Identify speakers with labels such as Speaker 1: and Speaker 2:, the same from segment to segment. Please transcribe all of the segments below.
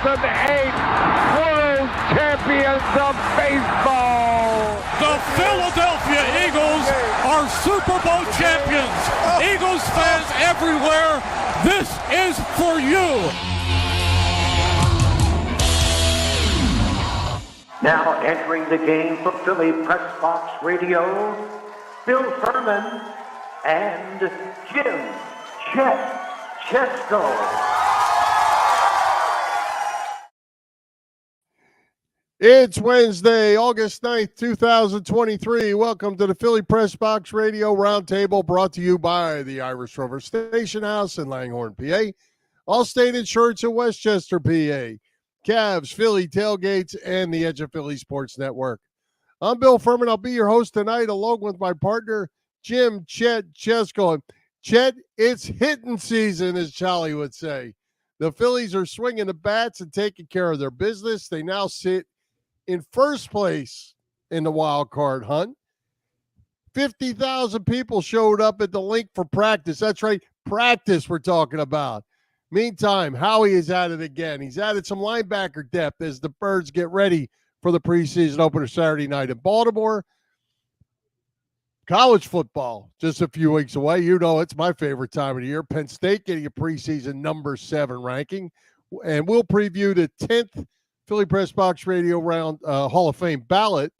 Speaker 1: World Champions of Baseball.
Speaker 2: The Philadelphia Eagles are Super Bowl champions. Eagles fans everywhere, this is for you.
Speaker 3: Now entering the game for Philly Pressbox Radio, Bill Furman and Jim Chet Chesko.
Speaker 4: It's Wednesday, August 9th, 2023. Welcome to the Philly Pressbox Radio Roundtable, brought to you by the Irish Rover Station House in Langhorne, PA. Allstate Insurance in Westchester, PA. Cavs, Philly Tailgates, and the Edge of Philly Sports Network. I'm Bill Furman. I'll be your host tonight, along with my partner, Jim Chet Chesko. Chet, it's hitting season, as Charlie would say. The Phillies are swinging the bats and taking care of their business. They now sit in first place in the wild card hunt. 50,000 people showed up at the link for practice. That's right, practice we're talking about. Meantime, Howie is at it again. He's added some linebacker depth as the Birds get ready for the preseason opener Saturday night in Baltimore. College football, just a few weeks away. You know it's my favorite time of the year. Penn State getting a preseason number 7 ranking. And we'll preview the 10th Philly Pressbox Radio Round Hall of Fame ballot.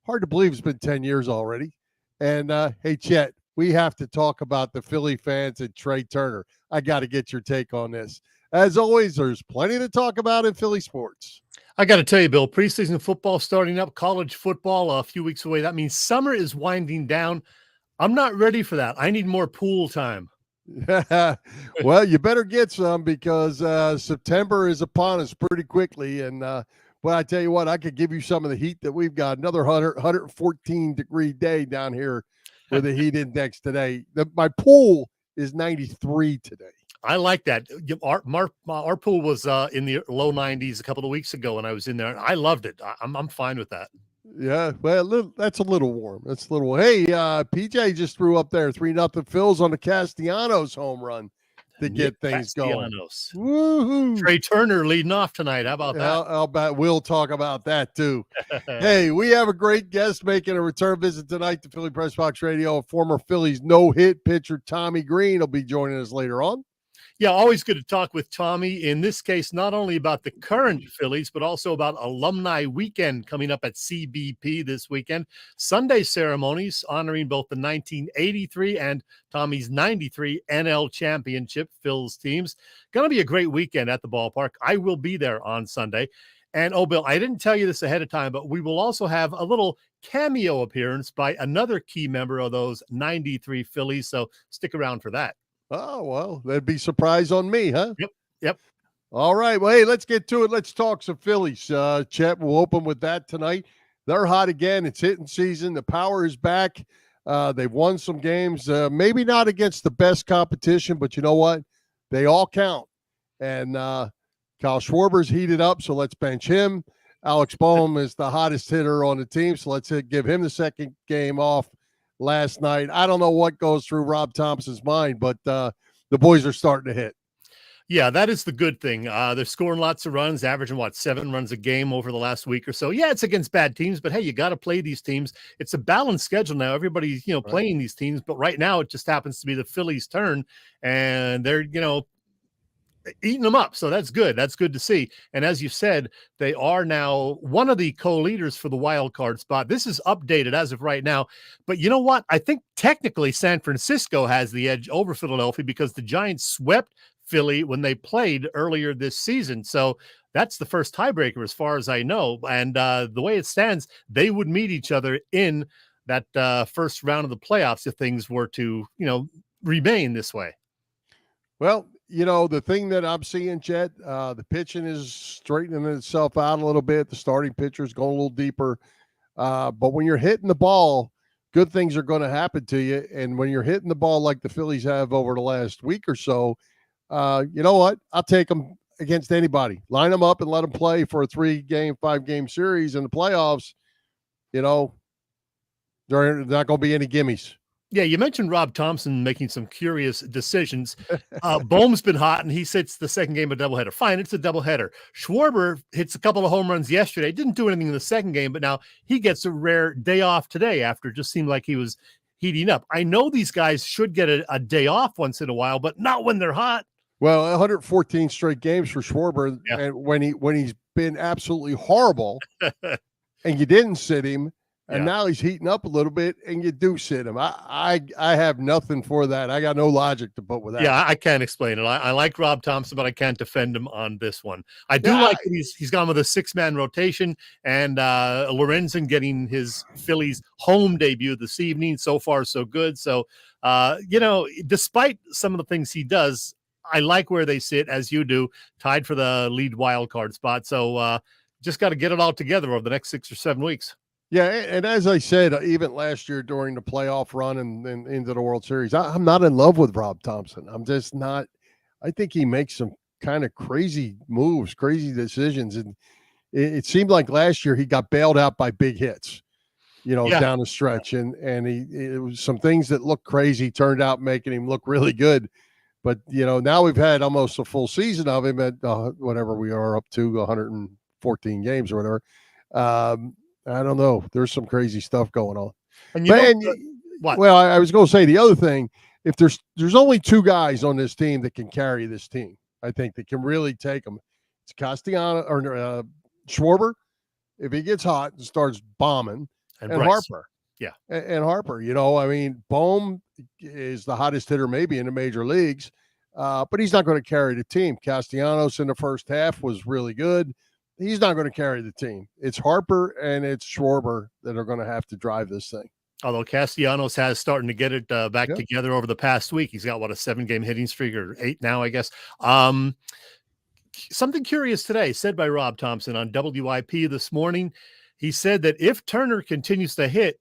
Speaker 4: Hard to believe it's been 10 years already. And, hey, Chet, we have to talk about the Philly fans and Trey Turner. I got to get your take on this. As always, there's plenty to talk about in Philly sports.
Speaker 5: I got to tell you, Bill, preseason football starting up, college football a few weeks away. That means summer is winding down. I'm not ready for that. I need more pool time.
Speaker 4: Well, you better get some because September is upon us pretty quickly. And well, I tell you what, I could give you some of the heat that we've got. Another 114-degree day down here with the heat index today. My pool is 93 today.
Speaker 5: I like that. Our pool was in the low 90s a couple of weeks ago when I was in there, and I loved it. I'm fine with that.
Speaker 4: Yeah, well, that's a little warm. That's a little warm. Hey, PJ just threw up there 3-0 Phils on the Castellanos home run to get things going. Woo-hoo.
Speaker 5: Trey Turner leading off tonight. How about that?
Speaker 4: I'll bet we'll talk about that too. Hey, we have a great guest making a return visit tonight to Philly Pressbox Radio. Former Phillies no-hit pitcher Tommy Green will be joining us later on.
Speaker 5: Yeah, always good to talk with Tommy. In this case, not only about the current Phillies, but also about Alumni Weekend coming up at CBP this weekend. Sunday ceremonies honoring both the 1983 and Tommy's 93 NL Championship Phils teams. Going to be a great weekend at the ballpark. I will be there on Sunday. And, oh, Bill, I didn't tell you this ahead of time, but we will also have a little cameo appearance by another key member of those 93 Phillies. So stick around for that.
Speaker 4: Oh, well, that'd be a surprise on me, huh?
Speaker 5: Yep.
Speaker 4: All right. Well, hey, let's get to it. Let's talk some Phillies. Chet, we'll open with that tonight. They're hot again. It's hitting season. The power is back. They've won some games, maybe not against the best competition, but you know what? They all count. And Kyle Schwarber's heated up, so let's bench him. Alex Boehm is the hottest hitter on the team, so let's give him the second game off. Last night, I don't know what goes through Rob Thompson's mind, but the boys are starting to hit.
Speaker 5: Yeah, that is the good thing. They're scoring lots of runs, averaging 7 runs a game over the last week or so. Yeah, it's against bad teams, but hey, you got to play these teams. It's a balanced schedule now. Everybody's playing these teams, but right now it just happens to be the Phillies' turn, and they're eating them up. So that's good. That's good to see. And as you said, they are now one of the co-leaders for the wild card spot. This is updated as of right now. But you know what? I think technically San Francisco has the edge over Philadelphia because the Giants swept Philly when they played earlier this season. So that's the first tiebreaker as far as I know. And the way it stands, they would meet each other in that first round of the playoffs if things were to, remain this way.
Speaker 4: Well, the thing that I'm seeing, Chet, the pitching is straightening itself out a little bit. The starting pitcher's going a little deeper. But when you're hitting the ball, good things are going to happen to you. And when you're hitting the ball like the Phillies have over the last week or so, you know what? I'll take them against anybody. Line them up and let them play for a 3-game, 5-game series in the playoffs. There are not going to be any gimmies.
Speaker 5: Yeah, you mentioned Rob Thompson making some curious decisions. Bohm's been hot, and he sits the second game of doubleheader. Fine, it's a doubleheader. Schwarber hits a couple of home runs yesterday. Didn't do anything in the second game, but now he gets a rare day off today after it just seemed like he was heating up. I know these guys should get a day off once in a while, but not when they're hot.
Speaker 4: Well, 114 straight games for Schwarber,
Speaker 5: Yeah.
Speaker 4: and when he's been absolutely horrible, and you didn't sit him. And now he's heating up a little bit, and you do sit him. I have nothing for that. I got no logic to put with that.
Speaker 5: Yeah, I can't explain it. I like Rob Thompson, but I can't defend him on this one. I do like that he's gone with a 6-man rotation, and Lorenzen getting his Phillies home debut this evening. So far, so good. So, despite some of the things he does, I like where they sit, as you do, tied for the lead wild card spot. So just got to get it all together over the next 6 or 7 weeks.
Speaker 4: Yeah, and as I said, even last year during the playoff run and into the World Series, I'm not in love with Rob Thompson. I'm just not. I think he makes some kind of crazy moves, crazy decisions, and it seemed like last year he got bailed out by big hits, down the stretch, and it was some things that looked crazy turned out making him look really good. But now we've had almost a full season of him at whatever we are up to, 114 games or whatever. I don't know. There's some crazy stuff going on.
Speaker 5: What?
Speaker 4: Well, I was going to say the other thing. If there's only 2 guys on this team that can carry this team, I think that can really take them. It's Castellano or Schwarber, if he gets hot and starts bombing, and Harper.
Speaker 5: Yeah,
Speaker 4: and Harper. I mean, Bohm is the hottest hitter maybe in the major leagues, but he's not going to carry the team. Castellanos in the first half was really good. He's not going to carry the team. It's Harper and it's Schwarber that are going to have to drive this thing.
Speaker 5: Although Castellanos has starting to get it back together over the past week. He's got, a 7-game hitting streak, or 8 now, I guess. Something curious today said by Rob Thompson on WIP this morning. He said that if Turner continues to hit,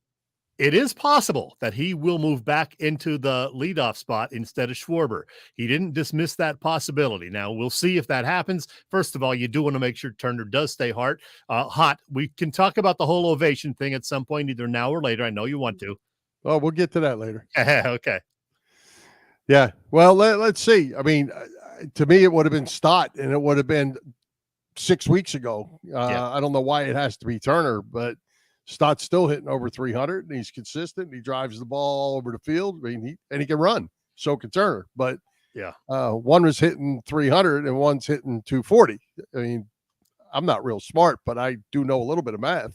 Speaker 5: it is possible that he will move back into the leadoff spot instead of Schwarber. He didn't dismiss that possibility. Now, we'll see if that happens. First of all, you do want to make sure Turner does stay hot. We can talk about the whole ovation thing at some point, either now or later. I know you want to.
Speaker 4: Oh, we'll get to that later.
Speaker 5: Okay.
Speaker 4: Yeah. Well, let's see. I mean, to me, it would have been Stott, and it would have been 6 weeks ago. I don't know why it has to be Turner, but Stott's still hitting over 300, and he's consistent. He drives the ball all over the field. I mean, he can run. So can Turner. But one was hitting 300 and one's hitting 240. I mean, I'm not real smart, but I do know a little bit of math.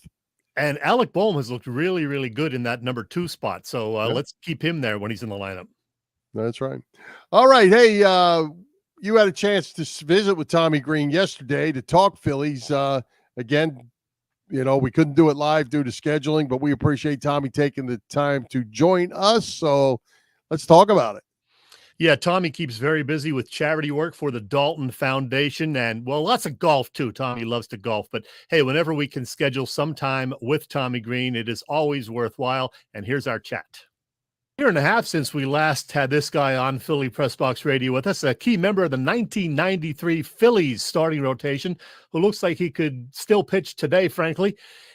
Speaker 5: And Alec Bohm has looked really, really good in that number 2 spot. So let's keep him there when he's in the lineup.
Speaker 4: That's right. All right. Hey, you had a chance to visit with Tommy Greene yesterday to talk Phillies. Again, we couldn't do it live due to scheduling, but we appreciate Tommy taking the time to join us. So let's talk about it.
Speaker 5: Yeah, Tommy keeps very busy with charity work for the Daulton Foundation and, lots of golf too. Tommy loves to golf. But, hey, whenever we can schedule some time with Tommy Greene, it is always worthwhile. And here's our chat. Year and a half since we last had this guy on Philly Pressbox Radio with us, a key member of the 1993 Phillies starting rotation, who looks like he could still pitch today, frankly.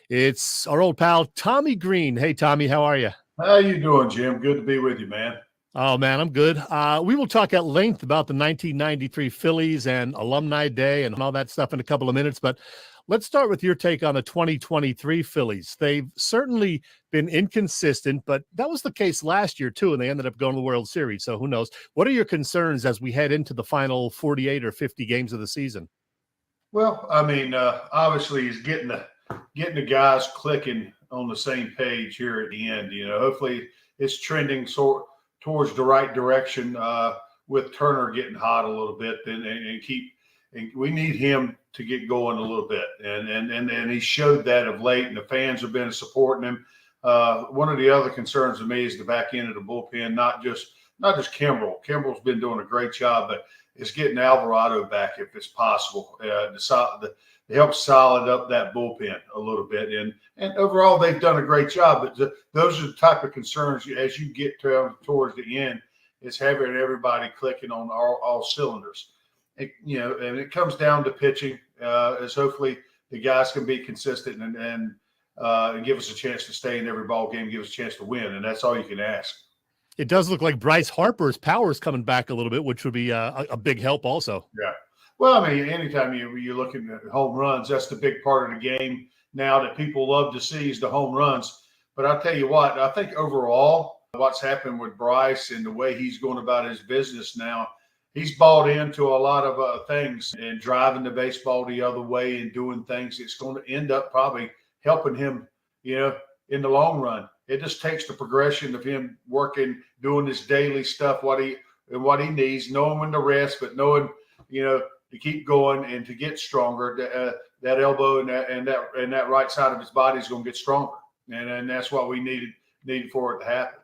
Speaker 5: It's our old pal, Tommy Greene. Hey, Tommy, how are you?
Speaker 6: How you doing, Jim? Good to be with you, man.
Speaker 5: Oh, man, I'm good. We will talk at length about the 1993 Phillies and Alumni Day and all that stuff in a couple of minutes, but let's start with your take on the 2023 Phillies. They've certainly been inconsistent, but that was the case last year, too, and they ended up going to the World Series, so who knows? What are your concerns as we head into the final 48 or 50 games of the season?
Speaker 6: Well, I mean, obviously he's getting the guys clicking on the same page here at the end. Hopefully it's trending towards the right direction with Turner getting hot a little bit and we need him to get going a little bit. And he showed that of late, and the fans have been supporting him. One of the other concerns to me is the back end of the bullpen, not just Kimbrel. Kimbrel's been doing a great job, but it's getting Alvarado back if it's possible to help solid up that bullpen a little bit. And overall, they've done a great job. But those are the type of concerns as you get towards the end, is having everybody clicking on all cylinders. And it comes down to pitching, as hopefully the guys can be consistent and give us a chance to stay in every ball game, give us a chance to win. And that's all you can ask.
Speaker 5: It does look like Bryce Harper's power is coming back a little bit, which would be a big help also.
Speaker 6: Yeah. Well, I mean, anytime you're looking at home runs, that's the big part of the game now that people love to see is the home runs. But I'll tell you what, I think overall what's happened with Bryce and the way he's going about his business now, he's bought into a lot of things and driving the baseball the other way and doing things that's going to end up probably helping him, in the long run. It just takes the progression of him working, doing his daily stuff, what he needs, knowing when to rest, but knowing, to keep going and to get stronger. That elbow and that right side of his body is going to get stronger, and that's what we needed for it to happen.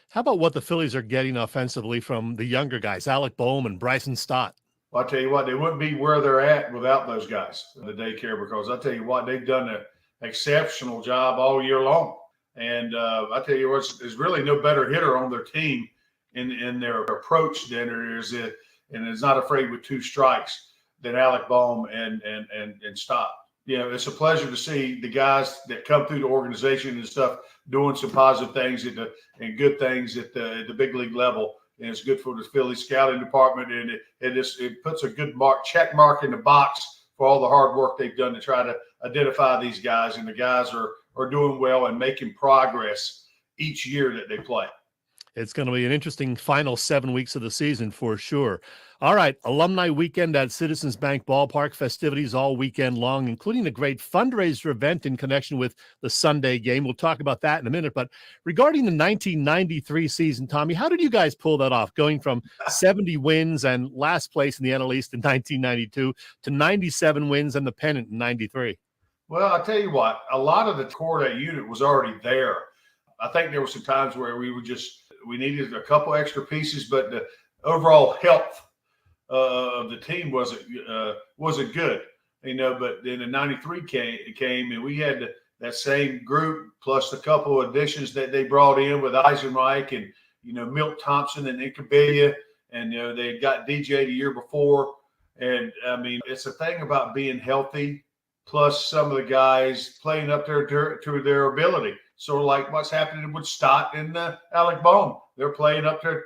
Speaker 5: How about what the Phillies are getting offensively from the younger guys, Alec Boehm and Bryson Stott?
Speaker 6: Well, I'll tell you what, they wouldn't be where they're at without those guys in the daycare, because I'll tell you what, they've done an exceptional job all year long. And I tell you what, there's really no better hitter on their team in their approach than there is it, and is not afraid with two strikes than Alec Boehm and Stott. It's a pleasure to see the guys that come through the organization and stuff doing some positive things and good things at the big league level. And it's good for the Phillies scouting department, and it puts a good check mark in the box for all the hard work they've done to try to identify these guys. And the guys are doing well and making progress each year that they play.
Speaker 5: It's going to be an interesting final 7 weeks of the season for sure. All right, Alumni Weekend at Citizens Bank Ballpark, festivities all weekend long, including a great fundraiser event in connection with the Sunday game. We'll talk about that in a minute. But regarding the 1993 season, Tommy, how did you guys pull that off, going from 70 wins and last place in the NL East in 1992 to 97 wins and the pennant in 93?
Speaker 6: Well, I'll tell you what, a lot of the core of that unit was already there. I think there were some times where we needed a couple extra pieces, but the overall health of the team wasn't good, but then the 93 came and we had that same group plus a couple of additions that they brought in with Eisenreich and, Milt Thompson and Incabilia, and, they had got DJ the year before. And I mean, it's a thing about being healthy, plus some of the guys playing up there to their ability. Sort of like what's happening with Stott and Alec Boehm. They're playing up there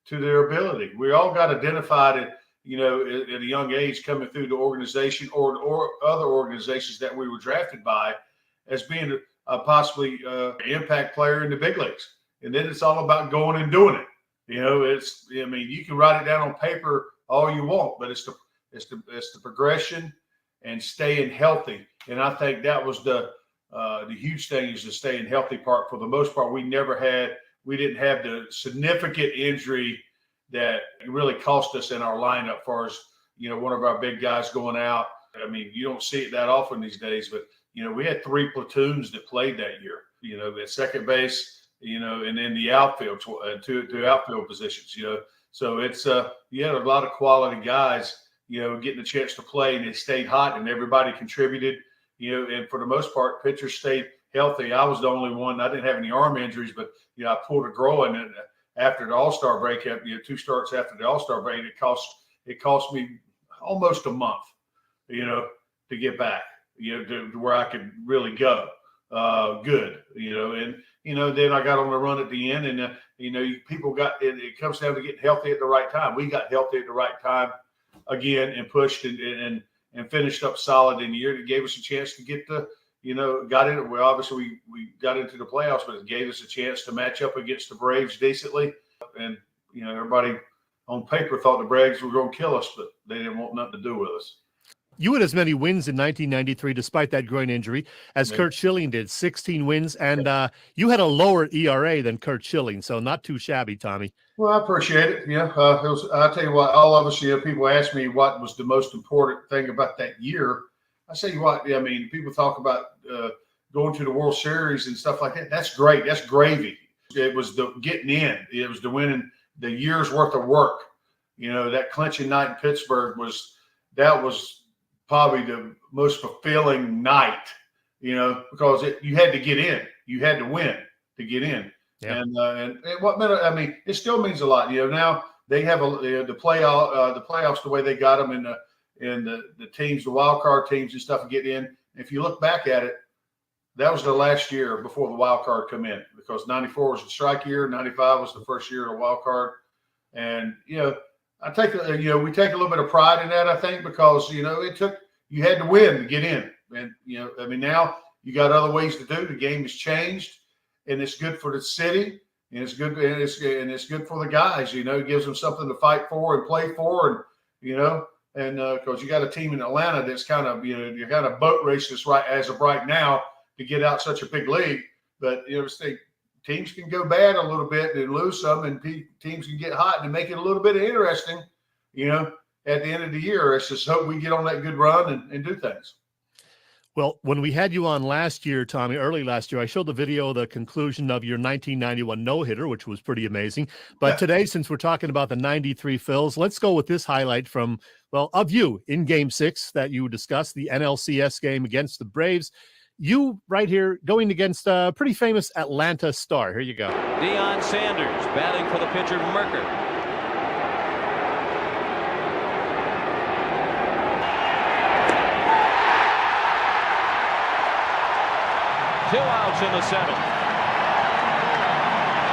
Speaker 6: to their ability. We all got identified at a young age coming through the organization or other organizations that we were drafted by as being possibly impact player in the big leagues. And then it's all about going and doing it. You can write it down on paper all you want, but it's the progression and staying healthy. And I think that was the huge thing is the staying healthy part. For the most part, we didn't have the significant injury that really cost us in our lineup, as far as, one of our big guys going out. I mean, you don't see it that often these days, but, we had 3 platoons that played that year, at second base, and then the outfield, two outfield positions, So it's, you had a lot of quality guys, getting a chance to play, and it stayed hot and everybody contributed. And for the most part, pitchers stayed healthy. I was the only one. I didn't have any arm injuries, but, I pulled a groin and after the All-Star break, 2 starts after the All-Star break, it cost me almost a month, to get back, to where I could really go good, and, then I got on the run at the end, and, people it comes down to getting healthy at the right time. We got healthy at the right time again and pushed and finished up solid in the year. It gave us a chance to get got in. Well, obviously we got into the playoffs, but it gave us a chance to match up against the Braves decently. And, everybody on paper thought the Braves were going to kill us, but they didn't want nothing to do with us.
Speaker 5: You had as many wins in 1993, despite that groin injury, as Curt Schilling did, 16 wins. And you had a lower ERA than Curt Schilling, so not too shabby, Tommy.
Speaker 6: Well, I appreciate it. I'll tell you what, all of us, people ask me what was the most important thing about that year. I say what, people talk about going to the World Series and stuff like that. That's great. That's gravy. It was the getting in. It was the winning the year's worth of work. That clinching night in Pittsburgh was probably the most fulfilling night, because you had to get in. You had to win to get in. Yeah. And what meant, it still means a lot. Now they have the playoffs the way they got them in the teams, the wild card teams and stuff get in. If you look back at it, that was the last year before the wild card come in, because 94 was the strike year, 95 was the first year of the wild card. And, we take a little bit of pride in that, I think, because, you had to win to get in. And, now you got other ways to do. The game has changed, and it's good for the city, and it's good, and it's good for the guys. It gives them something to fight for and play for, and because you got a team in Atlanta that's kind of, you're kind of boat racing right as of right now to get out such a big league. But teams can go bad a little bit and lose some, and teams can get hot and make it a little bit interesting. At the end of the year, let's just hope we get on that good run and do things.
Speaker 5: Well, when we had you on last year, Tommy, early last year, I showed the video, the conclusion of your 1991 no-hitter, which was pretty amazing. But today, since we're talking about the 93 Phils, let's go with this highlight of you in Game 6 that you discussed, the NLCS game against the Braves. You right here going against a pretty famous Atlanta star. Here you go.
Speaker 7: Deion Sanders batting for the pitcher Merker. 2 outs in the 7th.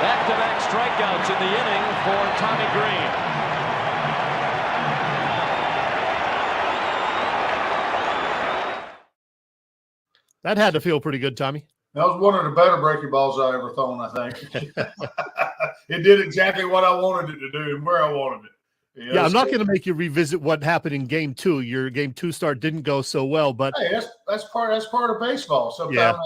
Speaker 7: Back-to-back strikeouts in the inning for Tommy Green.
Speaker 5: That had to feel pretty good, Tommy.
Speaker 6: That was one of the better breaking balls I ever thrown, I think. It did exactly what I wanted it to do and where I wanted it.
Speaker 5: I'm not going to make you revisit what happened in Game 2. Your Game 2 start didn't go so well, but
Speaker 6: hey, that's part of baseball. Sometimes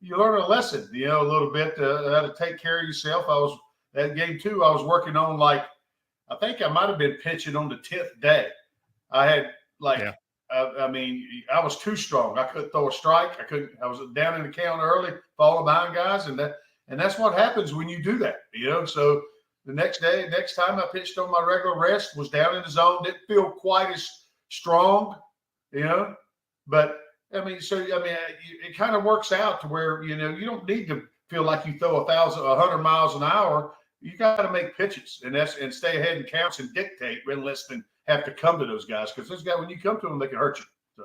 Speaker 6: you learn a lesson, a little bit how to take care of yourself. That Game 2 I was working on, I think I might have been pitching on the 10th day. I had I was too strong. I couldn't throw a strike. I was down in the count early, falling behind guys, and that's what happens when you do that. So the next time I pitched on my regular rest, was down in the zone, didn't feel quite as strong, but it kind of works out to where, you don't need to feel like you throw 100 miles an hour. You got to make pitches and stay ahead in counts and dictate rather than have to come to those guys, because those guys, when you come to them, they can hurt you. So.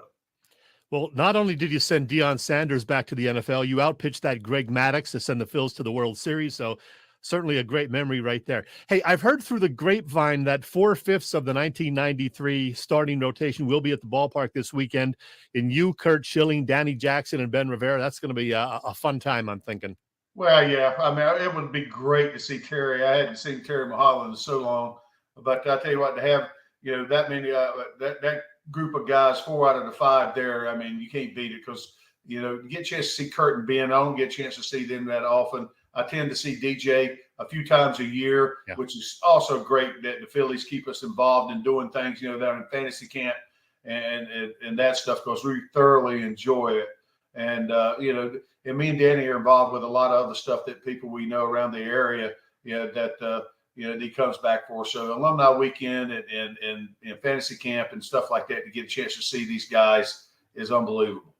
Speaker 5: Well, not only did you send Deion Sanders back to the NFL, you outpitched that Greg Maddux to send the Phils to the World Series. So certainly a great memory right there. Hey, I've heard through the grapevine that 4/5 of the 1993 starting rotation will be at the ballpark this weekend. In you, Curt Schilling, Danny Jackson, and Ben Rivera. That's going to be a fun time, I'm thinking.
Speaker 6: Well, yeah. It would be great to see Terry. I hadn't seen Terry Mulholland in so long. But I tell you what, to have that many that group of guys, 4 out of the 5 there, you can't beat it, because you get a chance to see Curt and Ben. I don't get a chance to see them that often. I tend to see DJ a few times a year, which is also great that the Phillies keep us involved in doing things, down in fantasy camp and that stuff, because we thoroughly enjoy it. And, and me and Danny are involved with a lot of other stuff that people we know around the area, that he comes back for. So alumni weekend and fantasy camp and stuff like that, to get a chance to see these guys is unbelievable.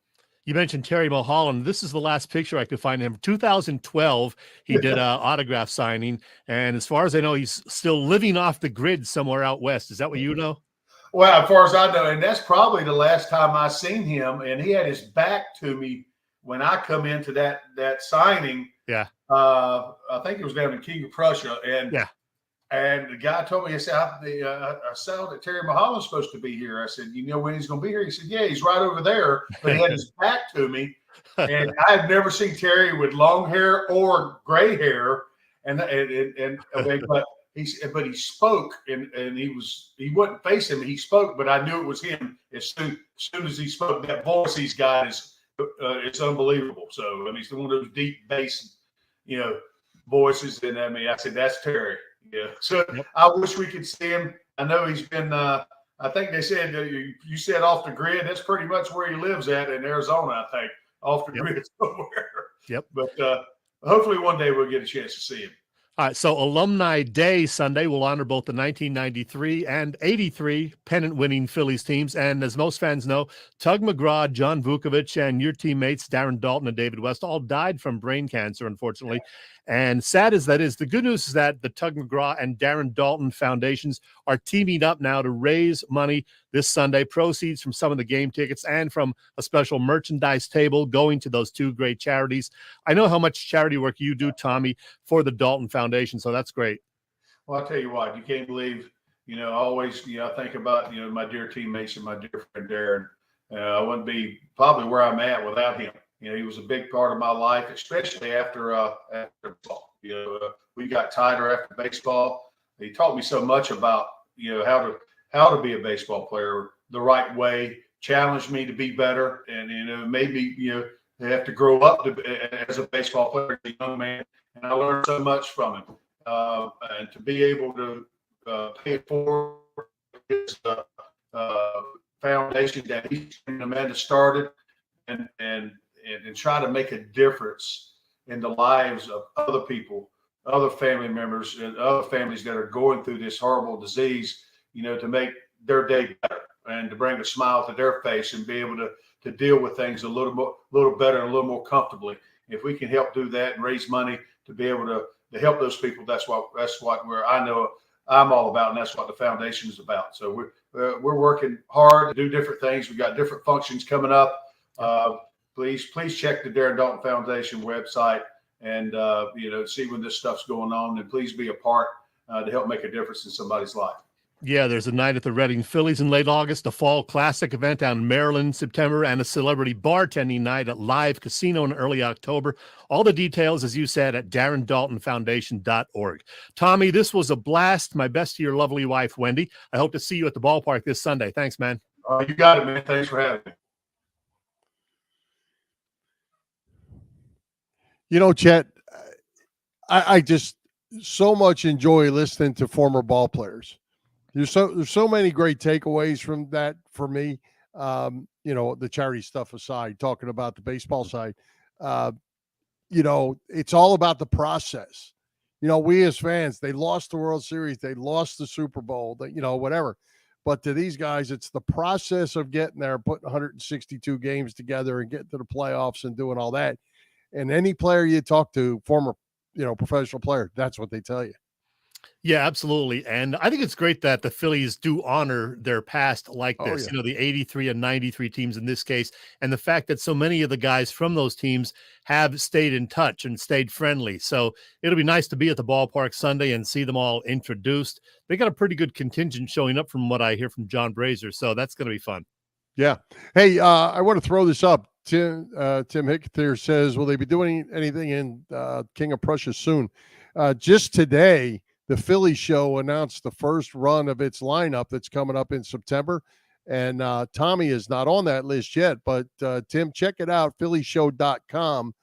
Speaker 5: You mentioned Terry Mulholland. This is the last picture I could find him. 2012, he did an autograph signing. And as far as I know, he's still living off the grid somewhere out west. Is that what you know?
Speaker 6: Well, as far as I know, and that's probably the last time I seen him. And he had his back to me when I come into that signing.
Speaker 5: Yeah.
Speaker 6: I think it was down in King of Prussia. And the guy told me, he said, I saw that Terry Mulholland's supposed to be here. I said, you know when he's going to be here? He said, yeah, he's right over there. But he had his back to me. And I had never seen Terry with long hair or gray hair. But he spoke, and he wasn't facing me. He spoke, but I knew it was him as soon as he spoke. That voice he's got is it's unbelievable. So he's one of those deep bass, voices. And I said, that's Terry. Yeah. So I wish we could see him. I know he's been, I think they said, you said off the grid. That's pretty much where he lives at in Arizona, I think, off the grid somewhere.
Speaker 5: Yep.
Speaker 6: But hopefully one day we'll get a chance to see him.
Speaker 5: All right, so Alumni Day Sunday will honor both the 1993 and 83 pennant-winning Phillies teams. And as most fans know, Tug McGraw, John Vukovich, and your teammates, Darren Daulton and David West, all died from brain cancer, unfortunately. And sad as that is, the good news is that the Tug McGraw and Darren Daulton Foundations are teaming up now to raise money this Sunday, proceeds from some of the game tickets and from a special merchandise table going to those two great charities. I know how much charity work you do, Tommy, for the Daulton Foundation, so that's great.
Speaker 6: Well, I'll tell you what, you can't believe, always, I think about, my dear teammates and my dear friend Darren. I wouldn't be probably where I'm at without him. He was a big part of my life, especially after baseball. We got tighter after baseball. He taught me so much about, how to be a baseball player the right way, challenged me to be better, and made me, have to grow up as a baseball player, as a young man. And I learned so much from him. And to be able to pay for his foundation that he and Amanda started, and try to make a difference in the lives of other people, other family members, and other families that are going through this horrible disease, to make their day better and to bring a smile to their face and be able to deal with things a little better and a little more comfortably. If we can help do that and raise money to be able to help those people, that's what I know I'm all about, and that's what the foundation is about. So we're working hard to do different things. We got different functions coming up. Please check the Darren Daulton Foundation website and see when this stuff's going on, and please be a part to help make a difference in somebody's life.
Speaker 5: Yeah, there's a night at the Reading Phillies in late August, a fall classic event down in Maryland in September, and a celebrity bartending night at Live Casino in early October. All the details, as you said, at DarrenDaultonFoundation.org. Tommy, this was a blast. My best to your lovely wife, Wendy. I hope to see you at the ballpark this Sunday. Thanks, man.
Speaker 6: You got it, man. Thanks for having me.
Speaker 4: Chet, I just so much enjoy listening to former ball players. There's so many great takeaways from that for me. The charity stuff aside, talking about the baseball side, it's all about the process. We as fans, they lost the World Series, they lost the Super Bowl, whatever. But to these guys, it's the process of getting there, putting 162 games together and getting to the playoffs and doing all that. And any player you talk to, former, professional player, that's what they tell you.
Speaker 5: Yeah, absolutely. And I think it's great that the Phillies do honor their past like this, the 83 and 93 teams in this case, and the fact that so many of the guys from those teams have stayed in touch and stayed friendly. So it'll be nice to be at the ballpark Sunday and see them all introduced. They got a pretty good contingent showing up from what I hear from John Brazier. So that's going to be fun. Yeah.
Speaker 4: Hey, I want to throw this up. Tim Hickether says, will they be doing anything in King of Prussia soon? Just today, the Philly show announced the first run of its lineup that's coming up in September. And Tommy is not on that list yet, but Tim, check it out, phillyshow.com.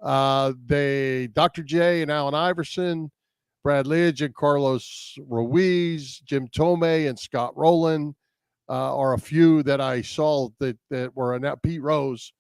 Speaker 4: Dr. J and Allen Iverson, Brad Lidge and Carlos Ruiz, Jim Tomei and Scott Rowland are a few that I saw that were announced. Pete Rose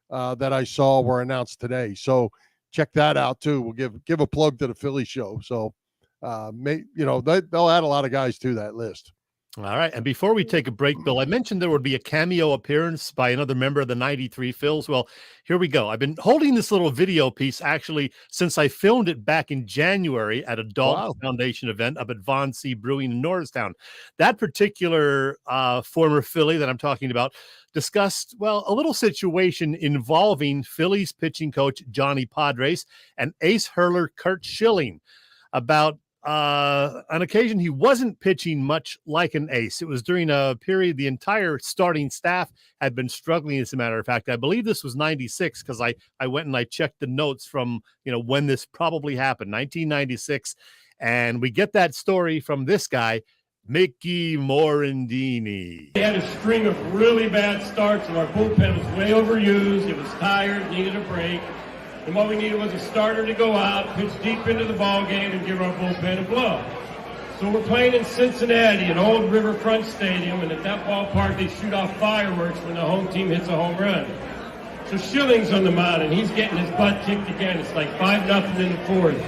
Speaker 4: that I saw were announced today. So check that out too. We'll give a plug to the Philly show. So they'll add a lot of guys to that list.
Speaker 5: All right. And before we take a break, Bill, I mentioned there would be a cameo appearance by another member of the 93 Phils. Well, here we go. I've been holding this little video piece actually since I filmed it back in January at a Daulton Foundation event up at Von C Brewing in Norristown. That particular former Philly that I'm talking about discussed, a little situation involving Phillies pitching coach Johnny Padres and ace hurler Curt Schilling about on occasion, he wasn't pitching much like an ace. It was during a period the entire starting staff had been struggling, as a matter of fact. I believe this was 96 because I went and I checked the notes from, when this probably happened, 1996. And we get that story from this guy, Mickey Morandini.
Speaker 8: He had a string of really bad starts, and our bullpen was way overused. It was tired, needed a break. And what we needed was a starter to go out, pitch deep into the ball game, and give our bullpen a blow. So we're playing in Cincinnati, an old Riverfront Stadium, and at that ballpark they shoot off fireworks when the home team hits a home run. So Schilling's on the mound, and he's getting his butt kicked again. It's like 5-0 in the fourth.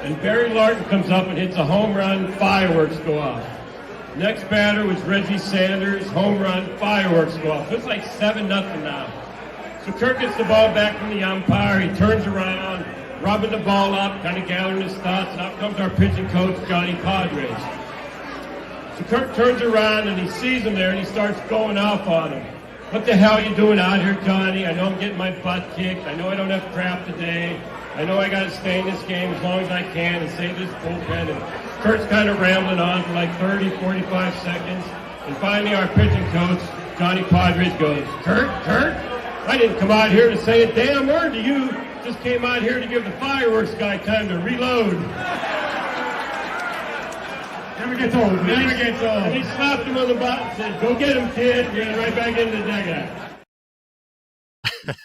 Speaker 8: and Barry Larkin comes up and hits a home run, fireworks go off. Next batter was Reggie Sanders, home run, fireworks go off. It's like 7-0 now. So Kirk gets the ball back from the umpire, he turns around, rubbing the ball up, kind of gathering his thoughts, and out comes our pitching coach, Johnny Padres. So Kirk turns around and he sees him there and he starts going off on him. What the hell are you doing out here, Johnny? I know I'm getting my butt kicked. I know I don't have crap today. I know I got to stay in this game as long as I can and save this bullpen. And Kurt's kind of rambling on for like 30, 45 seconds. And finally our pitching coach, Johnny Padres, goes, Kurt, I didn't come out here to say a damn word to you. Just came out here to give the fireworks guy time to reload.
Speaker 2: Never gets old.
Speaker 8: Never gets old. And he slapped him on the butt and said, go get him, kid. You're going right back into the dugout.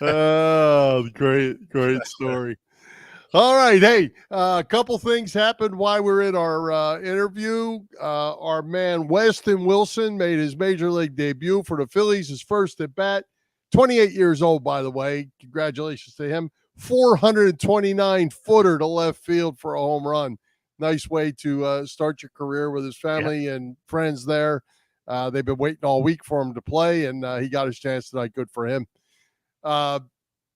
Speaker 4: Oh, great story. All right. Hey, a couple things happened while we're in our interview. Our man Weston Wilson made his major league debut for the Phillies, his first at bat. 28 years old, by the way. Congratulations to him. 429-footer to left field for a home run. Nice way to start your career with his family and friends there. They've been waiting all week for him to play, and he got his chance tonight. Good for him.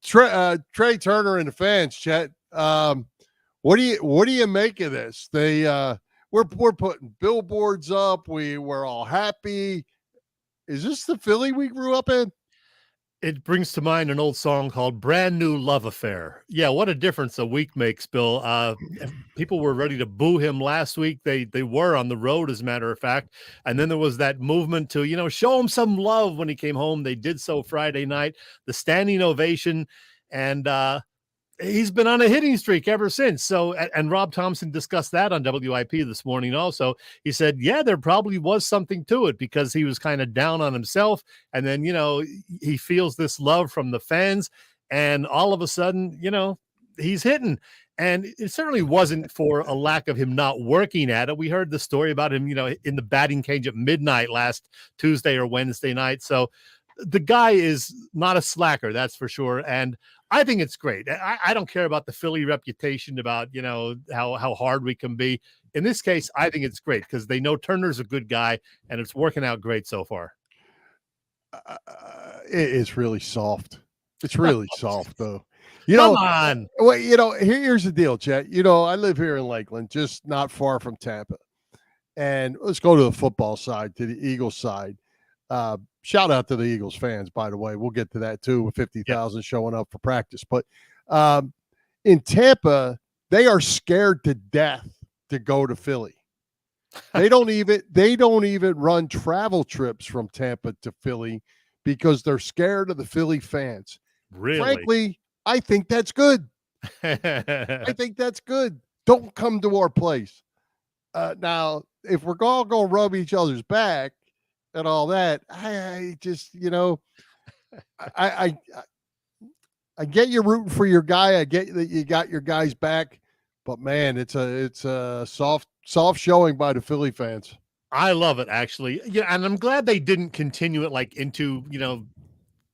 Speaker 4: Trey Turner and the fans, Chet. What do you make of this? We're putting billboards up. We're all happy. Is this the Philly we grew up in?
Speaker 5: It brings to mind an old song called Brand New Love Affair. Yeah, what a difference a week makes, Bill. People were ready to boo him last week. They were on the road, as a matter of fact. And then there was that movement to, show him some love when he came home. They did so Friday night, the standing ovation. And he's been on a hitting streak ever since. So, and Rob Thompson discussed that on WIP this morning also. He said, yeah, there probably was something to it because he was kind of down on himself. And then, he feels this love from the fans. And all of a sudden, he's hitting. And it certainly wasn't for a lack of him not working at it. We heard the story about him, in the batting cage at midnight last Tuesday or Wednesday night. So the guy is not a slacker, that's for sure. And I think it's great. I don't care about the Philly reputation about, how hard we can be. In this case, I think it's great because they know Turner's a good guy and it's working out great so far.
Speaker 4: It's really soft. It's really soft, though.
Speaker 5: Come on.
Speaker 4: Well, here's the deal, Chet. I live here in Lakeland, just not far from Tampa. And let's go to the football side, to the Eagles side. Shout out to the Eagles fans, by the way. We'll get to that too with 50,000 showing up for practice. But in Tampa, they are scared to death to go to Philly. They don't even run travel trips from Tampa to Philly because they're scared of the Philly fans.
Speaker 5: Really?
Speaker 4: Frankly, I think that's good. I think that's good. Don't come to our place. Now, if we're all going to rub each other's back, and all that, I just, I get you rooting for your guy. I get that you got your guys back, but man, it's a soft showing by the Philly fans.
Speaker 5: I love it, actually. Yeah, and I'm glad they didn't continue it like into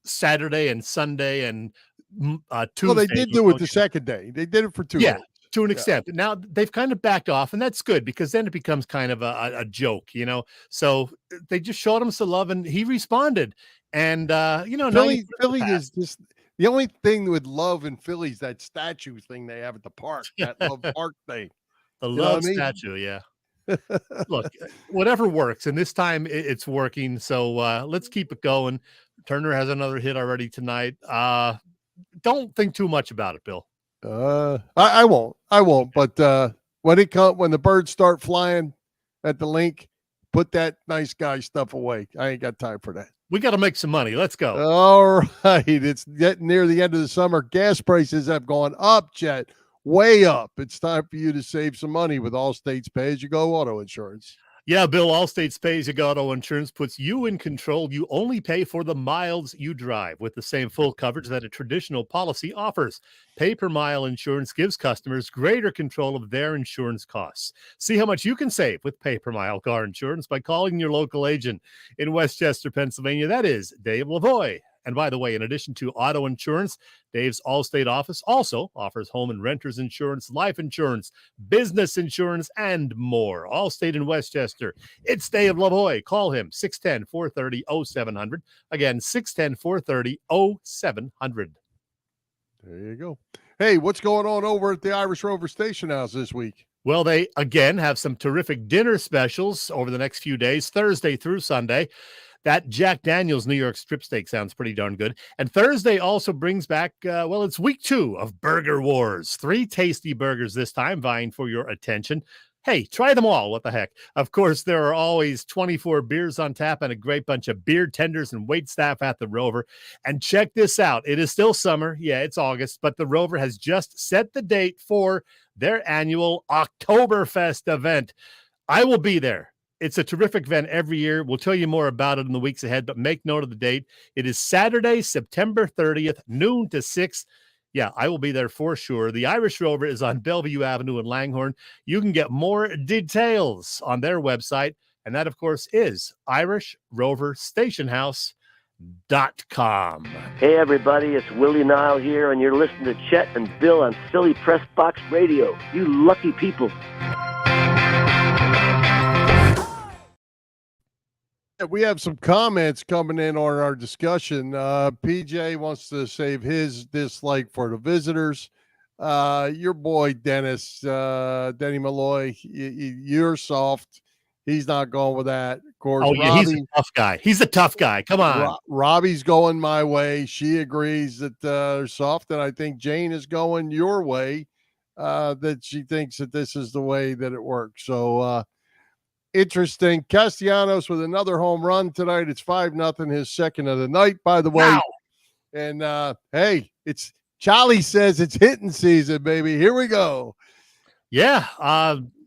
Speaker 5: Saturday and Sunday and Tuesday.
Speaker 4: Well, they did do it the second day. They did it for 2 days.
Speaker 5: To an extent. Now they've kind of backed off, and that's good because then it becomes kind of a joke, So they just showed him some love, and he responded. And
Speaker 4: Philly is just the only thing with love in Philly is that statue thing they have at the park, that love park thing.
Speaker 5: The love statue, yeah. Look, whatever works, and this time it's working. So let's keep it going. Turner has another hit already tonight. Don't think too much about it, Bill.
Speaker 4: I won't. But when the birds start flying at the link, put that nice guy stuff away. I ain't got time for that.
Speaker 5: We got to make some money. Let's go.
Speaker 4: All right. It's getting near the end of the summer. Gas prices have gone up, Chet, way up. It's time for you to save some money with Allstate's pay-as-you-go auto insurance.
Speaker 5: Yeah, Bill, Allstate's pay-as-you-go auto insurance puts you in control. You only pay for the miles you drive with the same full coverage that a traditional policy offers. Pay-per-mile insurance gives customers greater control of their insurance costs. See how much you can save with pay-per-mile car insurance by calling your local agent in Westchester, Pennsylvania. That is Dave Lavoie. And by the way, in addition to auto insurance, Dave's Allstate office also offers home and renter's insurance, life insurance, business insurance, and more. Allstate in Westchester. It's Dave Lavoie. Call him 610-430-0700. Again, 610-430-0700.
Speaker 4: There you go. Hey, what's going on over at the Irish Rover Station House this week?
Speaker 5: Well, they, again, have some terrific dinner specials over the next few days, Thursday through Sunday. That Jack Daniel's New York strip steak sounds pretty darn good. And Thursday also brings back, it's week 2 of Burger Wars. 3 tasty burgers this time vying for your attention. Hey, try them all. What the heck? Of course, there are always 24 beers on tap and a great bunch of beer tenders and wait staff at the Rover. And check this out. It is still summer. Yeah, it's August, but the Rover has just set the date for their annual Oktoberfest event. I will be there. It's a terrific event every year. We'll tell you more about it in the weeks ahead, but make note of the date. It is Saturday, September 30th, noon to 6. Yeah, I will be there for sure. The Irish Rover is on Bellevue Avenue in Langhorne. You can get more details on their website, and that, of course, is IrishRoverStationHouse.com.
Speaker 9: Hey, everybody, it's Willie Nile here, and you're listening to Chet and Bill on Philly Pressbox Radio. You lucky people.
Speaker 4: We have some comments coming in on our discussion. PJ wants to save his dislike for the visitors. Your boy Dennis, Denny Malloy, you're soft. He's not going with that. Of course,
Speaker 5: Robbie, he's a tough guy. He's a tough guy. Come on.
Speaker 4: Robbie's going my way. She agrees that they're soft, and I think Jane is going your way, that she thinks that this is the way that it works. So, interesting. Castellanos with another home run tonight. It's 5-0, his second of the night, by the way.
Speaker 5: Wow.
Speaker 4: And hey, it's Charlie says it's hitting season, baby. Here we go.
Speaker 5: Yeah.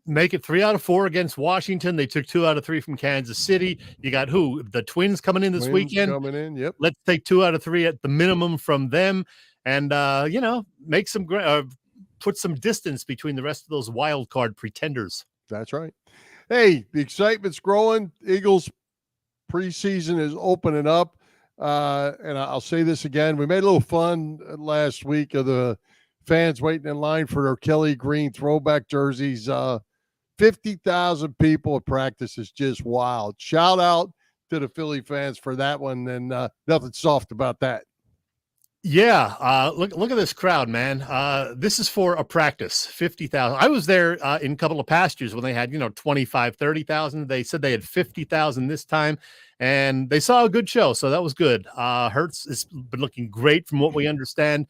Speaker 5: Make it 3 out of 4 against Washington. They took 2 out of 3 from Kansas City. You got who? The Twins coming in this weekend.
Speaker 4: Coming in. Yep.
Speaker 5: Let's take 2 out of 3 at the minimum from them, and make some put some distance between the rest of those wild card pretenders.
Speaker 4: That's right. Hey, the excitement's growing. Eagles preseason is opening up. And I'll say this again. We made a little fun last week of the fans waiting in line for their Kelly Green throwback jerseys. 50,000 people at practice is just wild. Shout out to the Philly fans for that one, and nothing soft about that.
Speaker 5: Yeah, look at this crowd, man. This is for a practice, 50,000. I was there in a couple of past years when they had, 25, 30,000. They said they had 50,000 this time, and they saw a good show, so that was good. Hurts has been looking great from what we understand.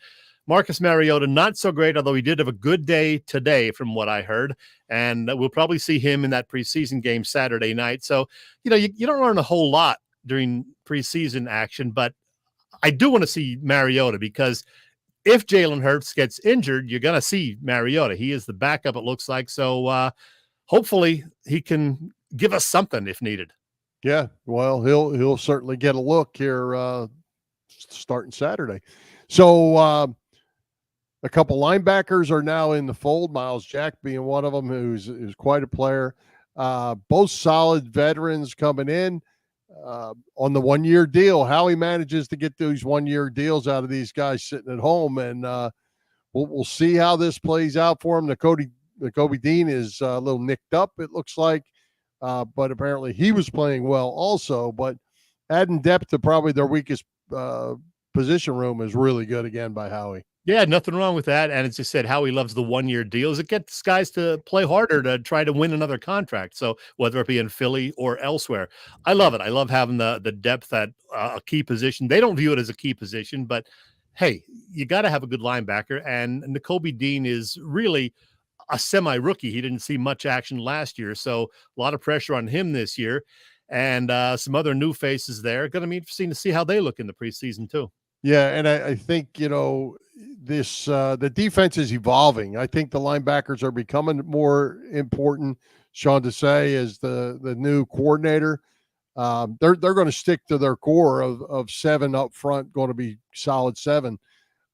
Speaker 5: Marcus Mariota, not so great, although he did have a good day today from what I heard, and we'll probably see him in that preseason game Saturday night. So, you don't learn a whole lot during preseason action, but I do want to see Mariota, because if Jalen Hurts gets injured, you're going to see Mariota. He is the backup, it looks like. So hopefully he can give us something if needed.
Speaker 4: Yeah, well, he'll certainly get a look here starting Saturday. So a couple linebackers are now in the fold, Miles Jack being one of them, who's quite a player. Both solid veterans coming in. On the 1-year deal, how he manages to get those 1-year deals out of these guys sitting at home, and we'll see how this plays out for him. Kobe Dean is a little nicked up, it looks like, but apparently he was playing well also. But adding depth to probably their weakest position room is really good again by Howie.
Speaker 5: Yeah, nothing wrong with that. And as you said, Howie loves the 1-year deals. It gets guys to play harder to try to win another contract. So whether it be in Philly or elsewhere, I love it. I love having the depth at a key position. They don't view it as a key position, but hey, you got to have a good linebacker. And Kobe Dean is really a semi-rookie. He didn't see much action last year, so a lot of pressure on him this year. And some other new faces there. Going to be interesting to see how they look in the preseason too.
Speaker 4: Yeah, and I think, this the defense is evolving. I think the linebackers are becoming more important. Sean Desai is the new coordinator. They're going to stick to their core of 7 up front, going to be solid 7.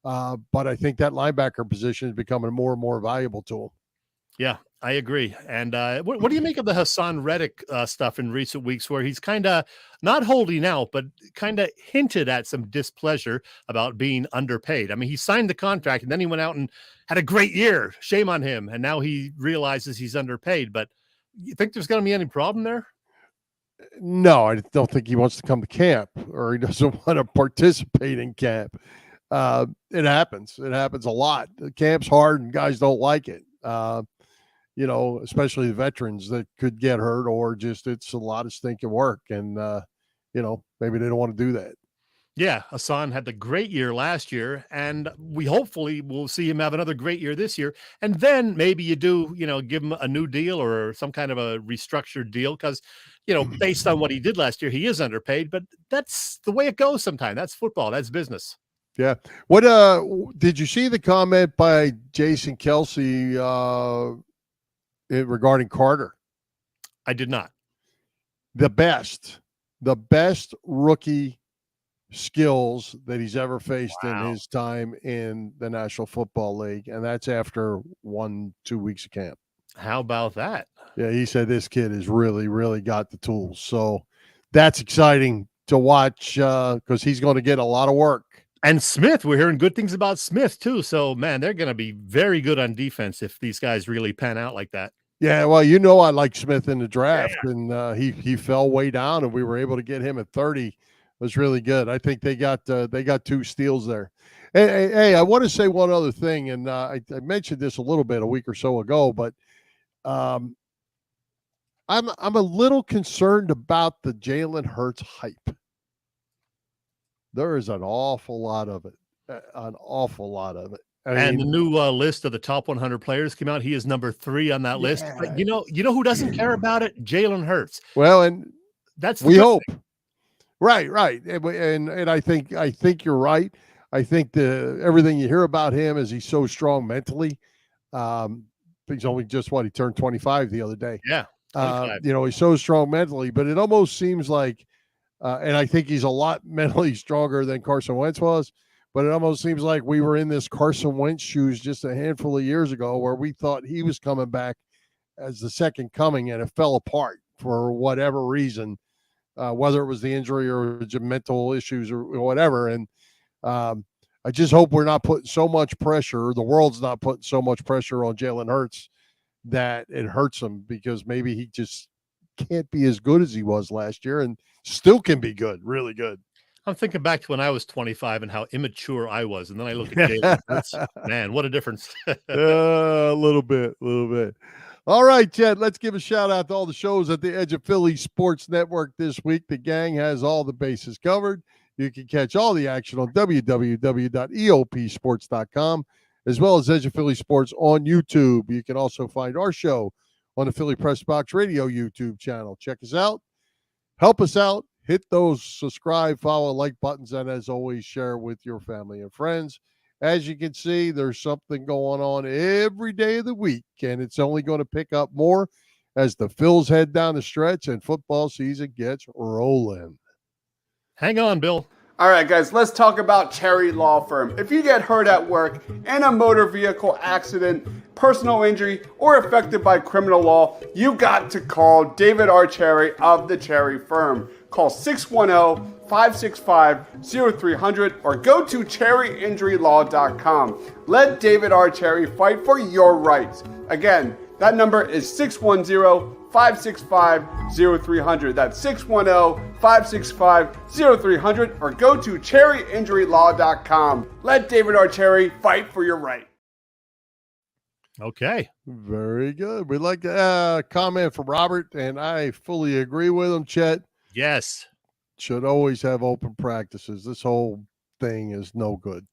Speaker 4: But I think that linebacker position is becoming more and more valuable to them.
Speaker 5: Yeah, I agree. And what do you make of the Hassan Reddick stuff in recent weeks where he's kind of not holding out, but kind of hinted at some displeasure about being underpaid? I mean, he signed the contract and then he went out and had a great year. Shame on him. And now he realizes he's underpaid. But you think there's going to be any problem there?
Speaker 4: No, I don't think he wants to come to camp or he doesn't want to participate in camp. It happens. It happens a lot. The camp's hard and guys don't like it. Especially the veterans that could get hurt or just it's a lot of stinking work. And, maybe they don't want to do that.
Speaker 5: Yeah, Hassan had the great year last year, and we hopefully will see him have another great year this year. And then maybe you do, give him a new deal or some kind of a restructured deal because, based on what he did last year, he is underpaid. But that's the way it goes sometimes. That's football. That's business.
Speaker 4: Yeah. What did you see the comment by Jason Kelsey regarding Carter?
Speaker 5: I did not.
Speaker 4: The best rookie skills that he's ever faced in his time in the National Football League, and that's after 1-2 weeks of camp.
Speaker 5: How about that?
Speaker 4: Yeah, he said this kid has really, really got the tools. So that's exciting to watch because he's going to get a lot of work.
Speaker 5: And Smith, we're hearing good things about Smith too. So, man, they're going to be very good on defense if these guys really pan out like that.
Speaker 4: Yeah, well, I like Smith in the draft, and he fell way down, and we were able to get him at 30. It was really good. I think they got 2 steals there. Hey, I want to say one other thing, and I mentioned this a little bit a week or so ago, but I'm a little concerned about the Jalen Hurts hype. There is an awful lot of it.
Speaker 5: And the new list of the top 100 players came out. He is number 3 on that list. But you know who doesn't care about it? Jalen Hurts.
Speaker 4: Well, and
Speaker 5: that's
Speaker 4: we hope. Thing. Right. And I think you're right. I think everything you hear about him is he's so strong mentally. He's only he turned 25 the other day.
Speaker 5: Yeah.
Speaker 4: He's so strong mentally, but it almost seems like, and I think he's a lot mentally stronger than Carson Wentz was, but it almost seems like we were in this Carson Wentz shoes just a handful of years ago where we thought he was coming back as the second coming and it fell apart for whatever reason, whether it was the injury or mental issues or whatever. And I just hope we're not putting so much pressure, the world's not putting so much pressure on Jalen Hurts that it hurts him because maybe he just can't be as good as he was last year and still can be good, really good.
Speaker 5: I'm thinking back to when I was 25 and how immature I was. And then I look at Jalen Hurts. Man, what a difference.
Speaker 4: A little bit. All right, Chad, let's give a shout out to all the shows at the Edge of Philly Sports Network this week. The gang has all the bases covered. You can catch all the action on www.eopsports.com, as well as Edge of Philly Sports on YouTube. You can also find our show on the Philly Pressbox Radio YouTube channel. Check us out. Help us out. Hit those subscribe, follow, like buttons, and as always, share with your family and friends. As you can see, there's something going on every day of the week, and it's only going to pick up more as the Phils head down the stretch and football season gets rolling.
Speaker 5: Hang on, Bill.
Speaker 10: All right, guys, let's talk about Cherry Law Firm. If you get hurt at work in a motor vehicle accident, personal injury, or affected by criminal law, you got to call David R. Cherry of the Cherry Firm. Call 610-565-0300 or go to cherryinjurylaw.com. Let David R. Cherry fight for your rights. Again, that number is 610-565-0300. That's 610-565-0300 or go to cherryinjurylaw.com. Let David R. Cherry fight for your right.
Speaker 5: Okay.
Speaker 4: Very good. We'd like a comment from Robert, and I fully agree with him, Chet.
Speaker 5: Yes.
Speaker 4: Should always have open practices. This whole thing is no good.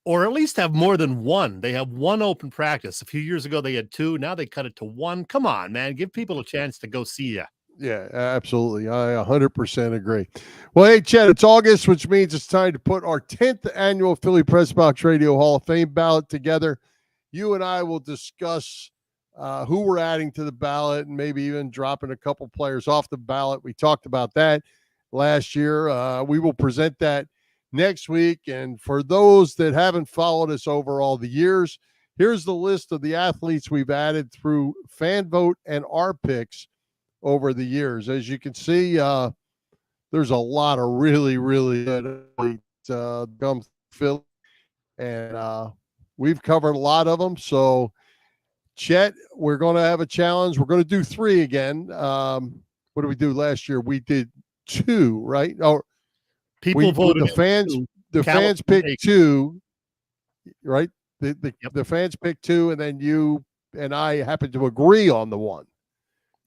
Speaker 5: Or at least have more than one. They have one open practice. A few years ago, they had 2. Now they cut it to 1. Come on, man. Give people a chance to go see you.
Speaker 4: Yeah, absolutely. I 100% agree. Well, hey, Chad, it's August, which means it's time to put our 10th annual Philly Pressbox Radio Hall of Fame ballot together. You and I will discuss who we're adding to the ballot and maybe even dropping a couple players off the ballot. We talked about that last year. We will present that next week. And for those that haven't followed us over all the years, here's the list of the athletes we've added through fan vote and our picks over the years. As you can see, there's a lot of really, really good athletes come Philly, and we've covered a lot of them. So, Chet, we're going to have a challenge. We're going to do 3 again. What did we do last year? We did 2, right? Oh,
Speaker 5: People voted.
Speaker 4: The fans picked 2, right? The fans picked 2, and then you and I happened to agree on the one.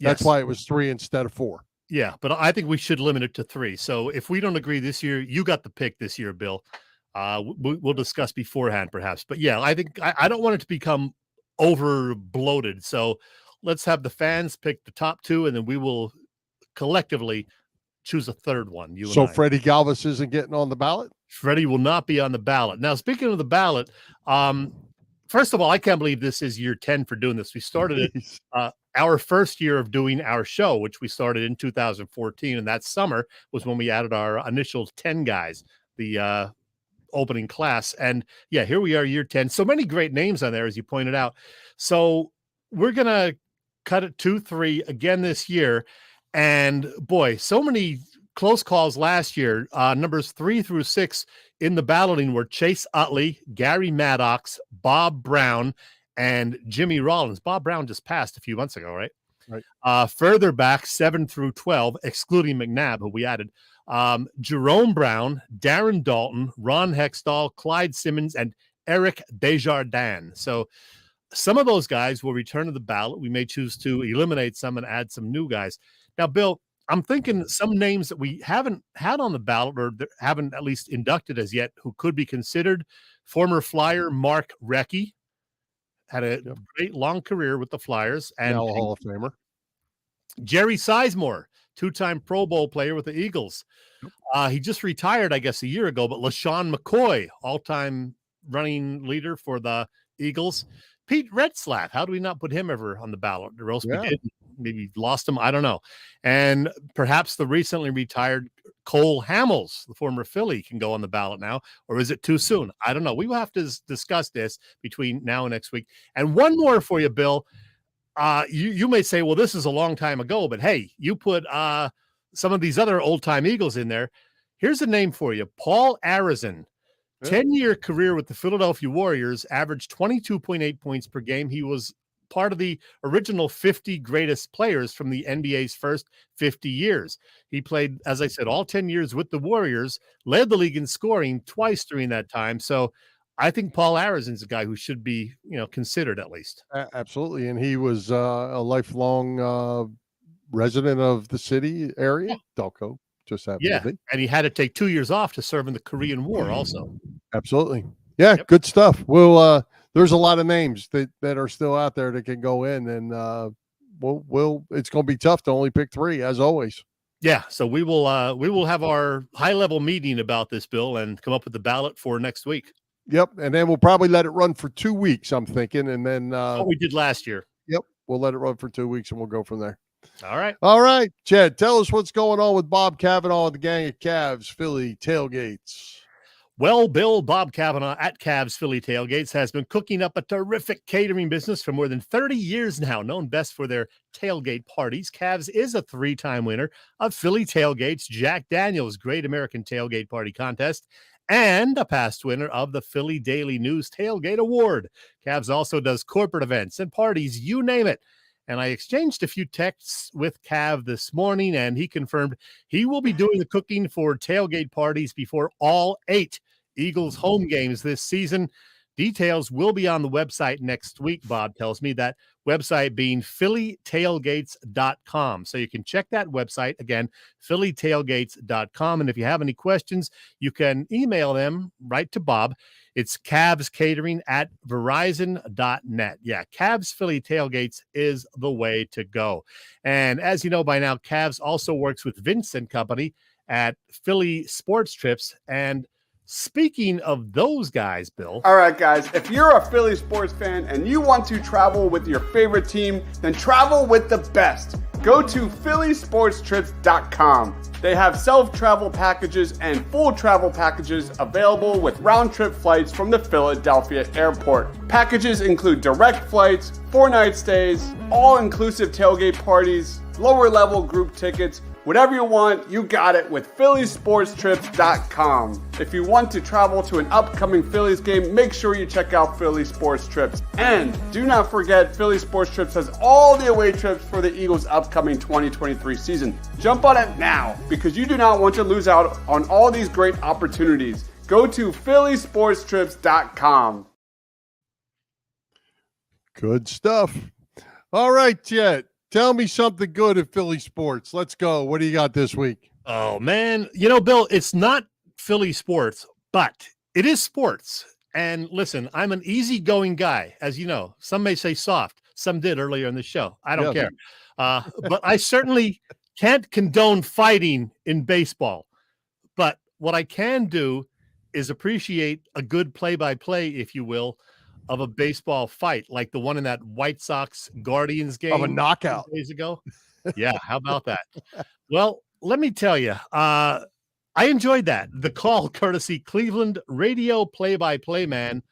Speaker 4: That's why it was 3 instead of 4.
Speaker 5: Yeah, but I think we should limit it to 3. So if we don't agree this year, you got the pick this year, Bill. We'll discuss beforehand, perhaps. But yeah, I think I don't want it to become over bloated. So let's have the fans pick the top 2, and then we will collectively choose a third one.
Speaker 4: So Freddie Galvis isn't getting on the ballot?
Speaker 5: Freddie will not be on the ballot. Now, speaking of the ballot, first of all, I can't believe this is year 10 for doing this. We started it our first year of doing our show, which we started in 2014. And that summer was when we added our initial 10 guys, the opening class. And yeah, here we are, year 10. So many great names on there, as you pointed out. So we're going to cut it 2-3 again this year. And boy, so many close calls last year. Numbers 3 through 6 in the balloting were Chase Utley, Gary Maddox, Bob Brown, and Jimmy Rollins. Bob Brown just passed a few months ago, right?
Speaker 4: Right.
Speaker 5: Further back, 7 through 12, excluding McNabb, who we added, Jerome Brown, Darren Daulton, Ron Hextall, Clyde Simmons, and Eric Desjardins. So some of those guys will return to the ballot. We may choose to eliminate some and add some new guys. Now, Bill, I'm thinking some names that we haven't had on the ballot or haven't at least inducted as yet who could be considered. Former Flyer Mark Recchi had a great long career with the Flyers. And
Speaker 4: now a Hall of Famer.
Speaker 5: Jerry Sizemore, 2-time Pro Bowl player with the Eagles. He just retired, I guess, a year ago, but LaShawn McCoy, all-time running leader for the Eagles. Pete Retzlaff, how do we not put him ever on the ballot? Or else we did. Maybe lost him. I don't know. And perhaps the recently retired Cole Hamels, the former Philly, can go on the ballot now, or is it too soon? I don't know. We will have to discuss this between now and next week. And one more for you, Bill. You may say, well, this is a long time ago, but hey, you put some of these other old-time Eagles in there. Here's a name for you, Paul Arizin. 10-year career with the Philadelphia Warriors, averaged 22.8 points per game. He was part of the original 50 greatest players from the NBA's first 50 years. He played, as I said, all 10 years with the Warriors, led the league in scoring twice during that time. So I think Paul Arizin's a guy who should be, considered at least.
Speaker 4: Absolutely. And he was a lifelong resident of the city area, Delco. Just happened to be.
Speaker 5: And he had to take 2 years off to serve in the Korean War also.
Speaker 4: Absolutely. Yeah, good stuff. We'll there's a lot of names that are still out there that can go in, and we'll it's going to be tough to only pick 3 as always.
Speaker 5: Yeah, so we will have our high-level meeting about this, Bill, and come up with the ballot for next week.
Speaker 4: Yep, and then we'll probably let it run for 2 weeks, I'm thinking, and then
Speaker 5: what we did last year.
Speaker 4: Yep, we'll let it run for 2 weeks and we'll go from there.
Speaker 5: All
Speaker 4: right, Chad, tell us what's going on with Bob Cavanaugh and the gang of Cavs Philly tailgates.
Speaker 5: Well, Bill, Bob Cavanaugh at Cavs Philly Tailgates has been cooking up a terrific catering business for more than 30 years now, known best for their tailgate parties. Cavs is a 3-time winner of Philly Tailgates Jack Daniels Great American Tailgate Party Contest and a past winner of the Philly Daily News Tailgate Award. Cavs also does corporate events and parties, you name it. And I exchanged a few texts with Cav this morning, and he confirmed he will be doing the cooking for tailgate parties before all 8 Eagles home games this season. Details will be on the website next week, Bob tells me, that website being phillytailgates.com. So you can check that website, again, phillytailgates.com. And if you have any questions, you can email them right to Bob. It's cavscatering@verizon.net. Yeah, Cavs Philly Tailgates is the way to go. And as you know by now, Cavs also works with Vince and Company at Philly Sports Trips. And Speaking of those guys, Bill.
Speaker 10: All right, guys, if you're a Philly sports fan and you want to travel with your favorite team, then travel with the best. Go to phillysportstrips.com. They have self-travel packages and full travel packages available with round-trip flights from the Philadelphia airport. Packages include direct flights, 4-night stays, all-inclusive tailgate parties, lower-level group tickets. Whatever you want, you got it with phillysportstrips.com. If you want to travel to an upcoming Phillies game, make sure you check out Philly Sports Trips. And do not forget, Philly Sports Trips has all the away trips for the Eagles' upcoming 2023 season. Jump on it now, because you do not want to lose out on all these great opportunities. Go to phillysportstrips.com.
Speaker 4: Good stuff. All right, Jet. Tell me something good at Philly sports. Let's go. What do you got this week?
Speaker 5: Oh, man. You know, Bill, it's not Philly sports, but it is sports. And listen, I'm an easygoing guy, as you know. Some may say soft. Some did earlier in the show. I don't care. But I certainly can't condone fighting in baseball. But what I can do is appreciate a good play-by-play, if you will, of a baseball fight, like the one in that White Sox Guardians game
Speaker 4: of a knockout
Speaker 5: days ago. Yeah, how about that? Well, let me tell you, I enjoyed that. The call courtesy Cleveland radio play-by-play man,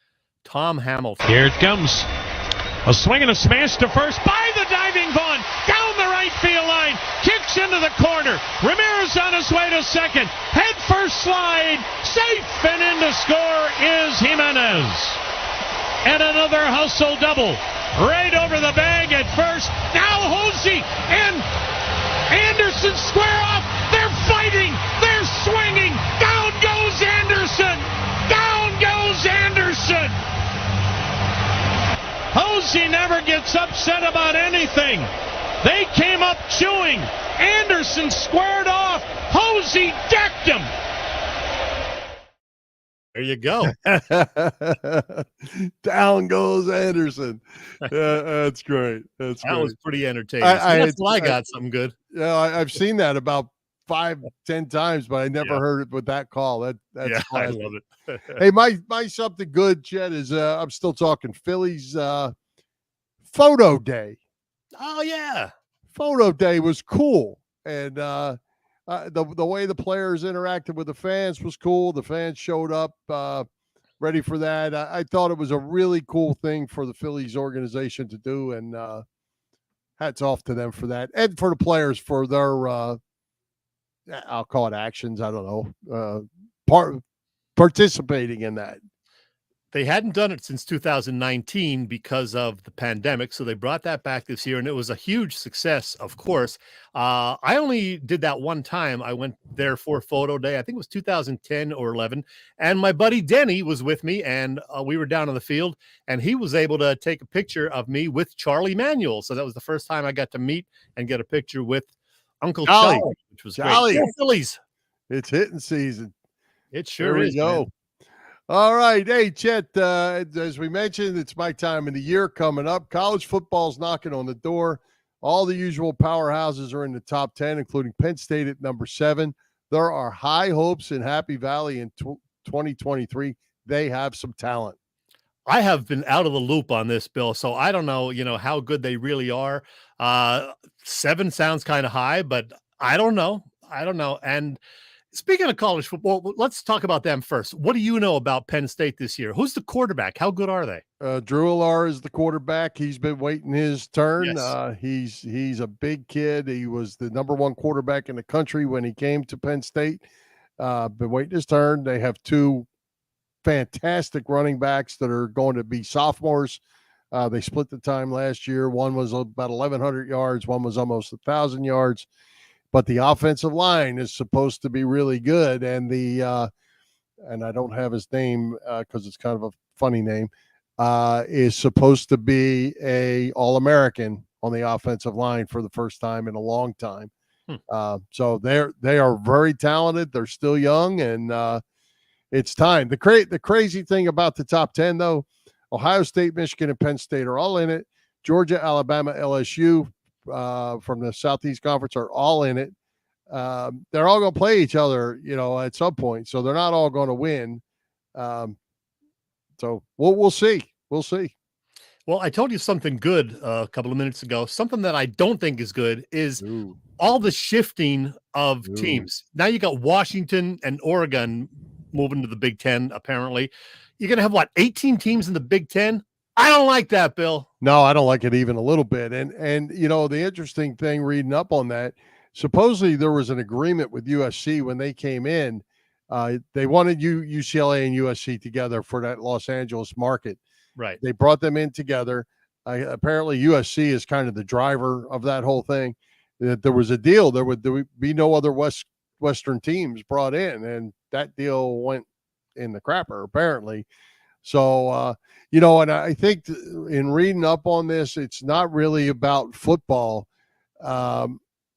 Speaker 5: Tom Hamilton.
Speaker 7: Here it comes. A swing and a smash to first by the diving Vaughn. Down the right field line. Kicks into the corner. Ramirez on his way to second. Head first slide. Safe and in to score is Jimenez. And another hustle double. Right over the bag at first. Now Hosey and Anderson square off. They're fighting. They're swinging. Down goes Anderson. Down goes Anderson. Hosey never gets upset about anything. They came up chewing. Anderson squared off. Hosey decked him.
Speaker 5: There you go.
Speaker 4: Down goes Anderson. That's great. That
Speaker 5: was pretty entertaining. I got something good.
Speaker 4: Yeah, I've seen that about 5-10 times, but I never heard it with that call. That's
Speaker 5: I love it.
Speaker 4: Hey, my something good, Chet, is I'm still talking Phillies photo day.
Speaker 5: Oh yeah,
Speaker 4: photo day was cool, and the way the players interacted with the fans was cool. The fans showed up ready for that. I thought it was a really cool thing for the Phillies organization to do, and hats off to them for that, and for the players for their I'll call it actions. I don't know, participating in that.
Speaker 5: They hadn't done it since 2019 because of the pandemic, so they brought that back this year, and it was a huge success, of course. I only did that one time. I went there for photo day. I think it was 2010 or 11, and my buddy Denny was with me, and we were down on the field, and he was able to take a picture of me with Charlie Manuel. So that was the first time I got to meet and get a picture with Uncle Charlie, which was great. Yeah, Phillies.
Speaker 4: It's hitting season.
Speaker 5: It sure is.
Speaker 4: There we go. Man. All right. Hey, Chet, as we mentioned, it's my time of the year coming up. College football's knocking on the door. All the usual powerhouses are in the top 10, including Penn State at number 7. There are high hopes in Happy Valley in 2023. They have some talent.
Speaker 5: I have been out of the loop on this, Bill, so I don't know, how good they really are. 7 sounds kind of high, but I don't know. And speaking of college football, let's talk about them first. What do you know about Penn State this year? Who's the quarterback? How good are they?
Speaker 4: Drew Allar is the quarterback. He's been waiting his turn.
Speaker 5: Yes.
Speaker 4: He's a big kid. He was the number 1 quarterback in the country when he came to Penn State. Been waiting his turn. They have 2 fantastic running backs that are going to be sophomores. They split the time last year. One was about 1,100 yards. One was almost 1,000 yards. But the offensive line is supposed to be really good. And and I don't have his name because it's kind of a funny name, is supposed to be a All-American on the offensive line for the first time in a long time. So they are very talented. They're still young, and it's time. The crazy thing about the top 10, though, Ohio State, Michigan, and Penn State are all in it. Georgia, Alabama, LSU from the Southeast Conference are all in it. they're all going to play each other, at some point. So they're not all going to win. So we'll see. We'll see.
Speaker 5: Well, I told you something good a couple of minutes ago. Something that I don't think is good is all the shifting of teams. Now you got Washington and Oregon moving to the Big Ten, apparently. You're going to have, 18 teams in the Big Ten? I don't like that, Bill.
Speaker 4: No, I don't like it even a little bit. And the interesting thing reading up on that, supposedly there was an agreement with USC when they came in. They wanted UCLA and USC together for that Los Angeles market.
Speaker 5: Right.
Speaker 4: They brought them in together. Apparently USC is kind of the driver of that whole thing. That there was a deal. There would be no other Western teams brought in, and that deal went in the crapper, apparently. So, and I think in reading up on this, it's not really about football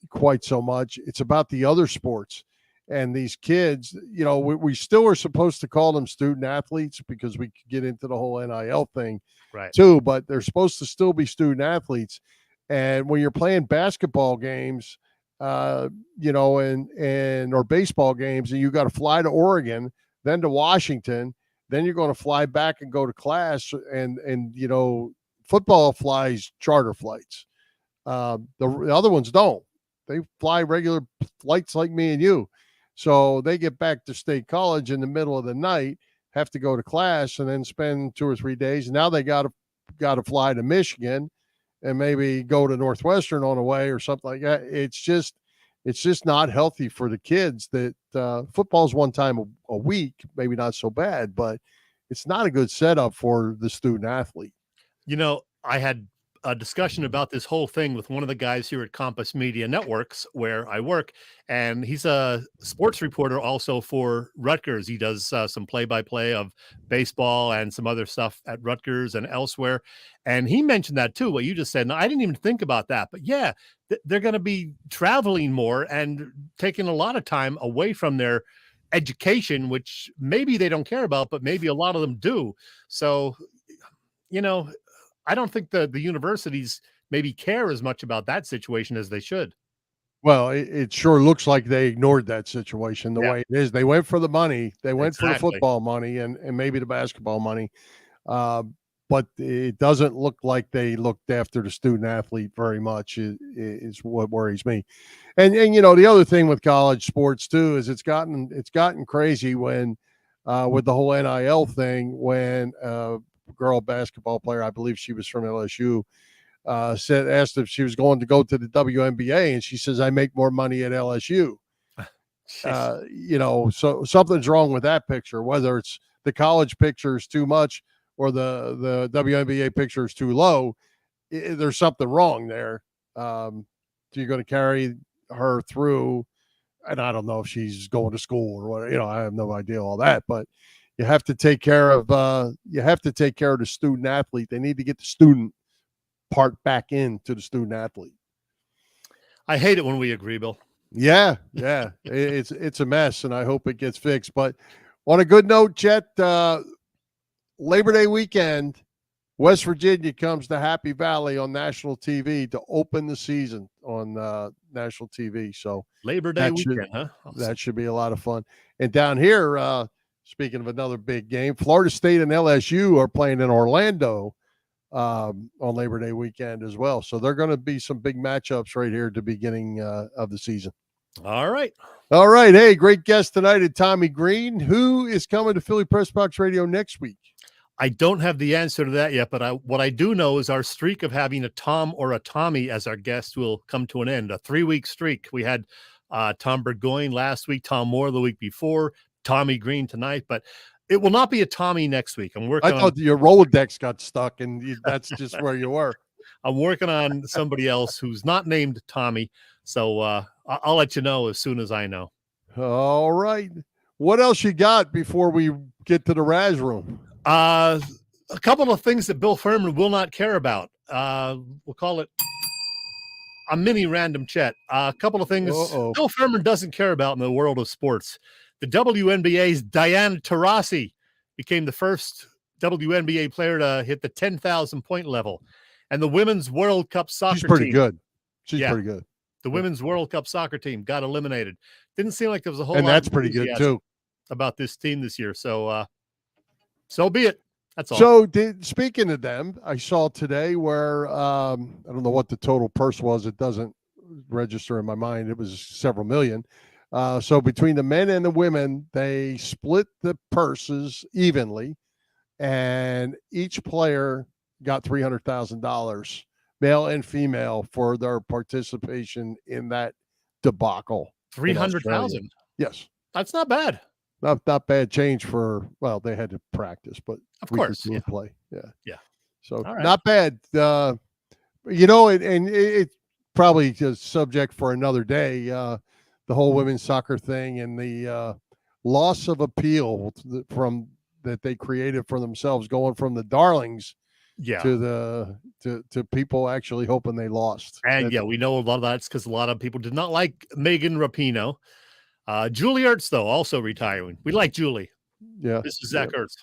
Speaker 4: quite so much. It's about the other sports. And these kids, we still are supposed to call them student athletes because we could get into the whole NIL thing too, but they're supposed to still be student athletes. And when you're playing basketball games, or baseball games, and you got to fly to Oregon, then to Washington, then you're going to fly back and go to class, and football flies charter flights. The other ones don't. They fly regular flights like me and you. So they get back to State College in the middle of the night, have to go to class, and then spend 2 or 3 days. Now they got to fly to Michigan and maybe go to Northwestern on the way or something like that. It's just not healthy for the kids. That football's one time a week, maybe not so bad, but it's not a good setup for the student athlete.
Speaker 5: I had a discussion about this whole thing with one of the guys here at Compass Media Networks, where I work, and he's a sports reporter also for Rutgers. He does some play-by-play of baseball and some other stuff at Rutgers and elsewhere. And he mentioned that too, what you just said. And I didn't even think about that, but yeah, they're going to be traveling more and taking a lot of time away from their education, which maybe they don't care about, but maybe a lot of them do. So, I don't think the universities maybe care as much about that situation as they should.
Speaker 4: Well, it sure looks like they ignored that situation the way it is. They went for the money. They went for the football money and maybe the basketball money. But it doesn't look like they looked after the student athlete very much is what worries me. And the other thing with college sports too is it's gotten crazy when with the whole NIL thing, when girl basketball player, I believe she was from LSU, asked if she was going to go to the WNBA, and she says, I make more money at LSU. So something's wrong with that picture, whether it's the college picture is too much or the WNBA picture is too low. There's something wrong there. So you're going to carry her through, and I don't know if she's going to school or what, I have no idea all that, but you have to take care of the student athlete. They need to get the student part back into the student athlete.
Speaker 5: I hate it when we agree, Bill.
Speaker 4: Yeah. It's a mess, and I hope it gets fixed. But on a good note, Chet, Labor Day weekend, West Virginia comes to Happy Valley on national TV to open the season on national TV. So
Speaker 5: Labor Day weekend, huh?
Speaker 4: Awesome. That should be a lot of fun. And down here, speaking of another big game, Florida State and LSU are playing in Orlando on Labor Day weekend as well. So they're going to be some big matchups right here at the beginning of the season.
Speaker 5: All right.
Speaker 4: Hey, great guest tonight at Tommy Greene. Who is coming to Philly Pressbox Radio next week?
Speaker 5: I don't have the answer to that yet, but what I do know is our streak of having a Tom or a Tommy as our guest will come to an end. A 3-week streak. We had Tom Burgoyne last week, Tom Moore the week before, Tommy Greene tonight, but it will not be a Tommy next week.
Speaker 4: I thought your Rolodex got stuck, and that's just where you were.
Speaker 5: I'm working on somebody else who's not named Tommy, so I'll let you know as soon as I know.
Speaker 4: All right. What else you got before we get to the Raz room?
Speaker 5: A couple of things that Bill Furman will not care about. We'll call it a mini random chat. A couple of things Bill Furman doesn't care about in the world of sports. The WNBA's Diana Taurasi became the first WNBA player to hit the 10,000 point level. And the Women's World Cup soccer team.
Speaker 4: She's pretty good. She's pretty good.
Speaker 5: The Women's World Cup soccer team got eliminated. Didn't seem like there was a whole lot
Speaker 4: that's
Speaker 5: of
Speaker 4: pretty good too
Speaker 5: about this team this year. So, so be it. That's all.
Speaker 4: So, speaking of them, I saw today where I don't know what the total purse was. It doesn't register in my mind. It was several million. So between the men and the women, they split the purses evenly, and each player got $300,000, male and female, for their participation in that debacle.
Speaker 5: 300,000.
Speaker 4: Yes,
Speaker 5: that's not bad.
Speaker 4: Not bad change for, well, they had to practice, but
Speaker 5: of course,
Speaker 4: yeah. Play.
Speaker 5: Yeah.
Speaker 4: So
Speaker 5: right.
Speaker 4: Not bad. It's probably just subject for another day. The whole women's soccer thing and the loss of appeal from that they created for themselves, going from the darlings to people actually hoping they lost.
Speaker 5: And we know a lot of that's because a lot of people did not like Megan Rapinoe. Julie Ertz, though, also retiring. We like Julie.
Speaker 4: Yeah.
Speaker 5: Mrs. Zach Ertz.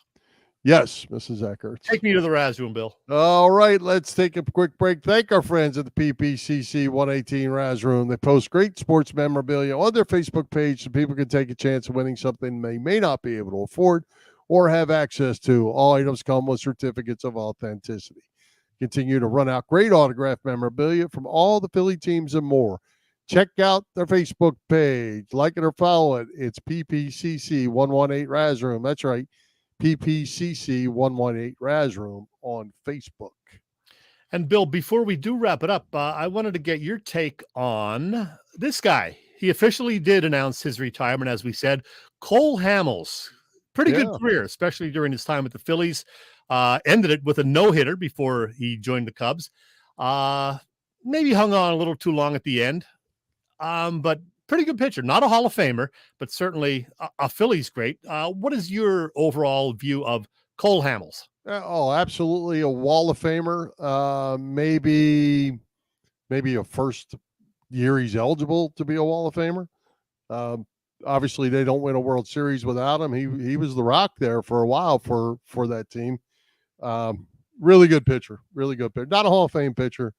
Speaker 4: Yes, Mrs. Zach Ertz.
Speaker 5: Take me to the Raz room, Bill.
Speaker 4: All right, let's take a quick break. Thank our friends at the PPCC 118 Raz room. They post great sports memorabilia on their Facebook page so people can take a chance of winning something they may not be able to afford or have access to. All items come with certificates of authenticity. Continue to run out great autographed memorabilia from all the Philly teams and more. Check out their Facebook page. Like it or follow it. It's PPCC 118 Raz Room. That's right. PPCC 118 Raz Room on Facebook.
Speaker 5: And Bill, before we do wrap it up, I wanted to get your take on this guy. He officially did announce his retirement, as we said. Cole Hamels. Pretty good career, especially during his time with the Phillies. Ended it with a no-hitter before he joined the Cubs. Maybe hung on a little too long at the end. But pretty good pitcher. Not a Hall of Famer, but certainly a Phillies great. What is your overall view of Cole Hamels?
Speaker 4: Absolutely a Wall of Famer. Maybe a first year he's eligible to be a Wall of Famer. Obviously, they don't win a World Series without him. He was the rock there for a while for that team. Really good pitcher. Really good pitcher. Not a Hall of Fame pitcher.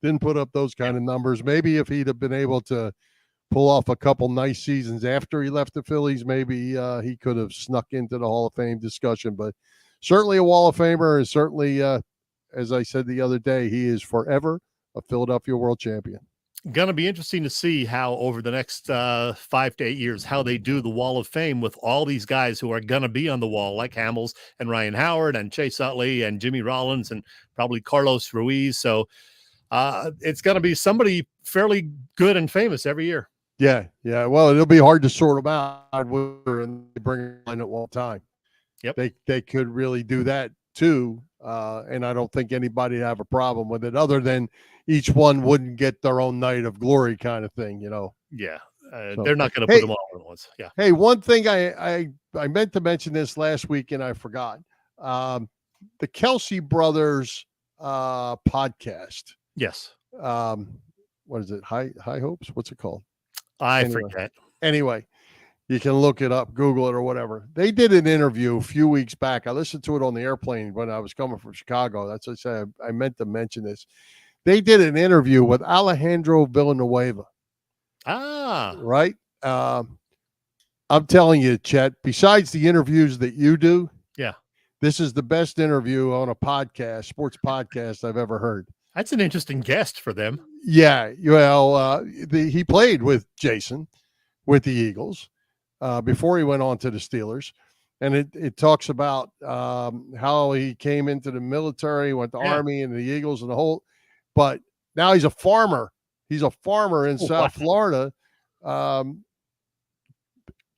Speaker 4: Didn't put up those kind of numbers. Maybe if he'd have been able to pull off a couple nice seasons after he left the Phillies, maybe he could have snuck into the Hall of Fame discussion. But certainly a Wall of Famer, and certainly, as I said the other day, he is forever a Philadelphia world champion.
Speaker 5: Going to be interesting to see how over the next 5 to 8 years, how they do the Wall of Fame with all these guys who are going to be on the wall, like Hamels and Ryan Howard and Chase Utley and Jimmy Rollins and probably Carlos Ruiz. So it's going to be somebody fairly good and famous every year.
Speaker 4: Yeah. Well, it'll be hard to sort them out and they bring it in at one time.
Speaker 5: Yep.
Speaker 4: They could really do that too. And I don't think anybody would have a problem with it other than each one wouldn't get their own night of glory kind of thing,
Speaker 5: Yeah. They're not going to put them all at once. Yeah.
Speaker 4: Hey, one thing I meant to mention this last week and I forgot. The Kelsey Brothers podcast.
Speaker 5: Yes.
Speaker 4: What is it? High Hopes? What's it called?
Speaker 5: I forget.
Speaker 4: Anyway, you can look it up, Google it or whatever. They did an interview a few weeks back. I listened to it on the airplane when I was coming from Chicago. That's what I said. I meant to mention this. They did an interview with Alejandro Villanueva. Right? I'm telling you, Chet, besides the interviews that you do, this is the best interview on a podcast, sports podcast I've ever heard.
Speaker 5: That's an interesting guest for them.
Speaker 4: Yeah. Well, he played with Jason with the Eagles before he went on to the Steelers. And it talks about how he came into the military, went to Army and the Eagles and the whole, but now he's a farmer. He's a farmer in South Florida.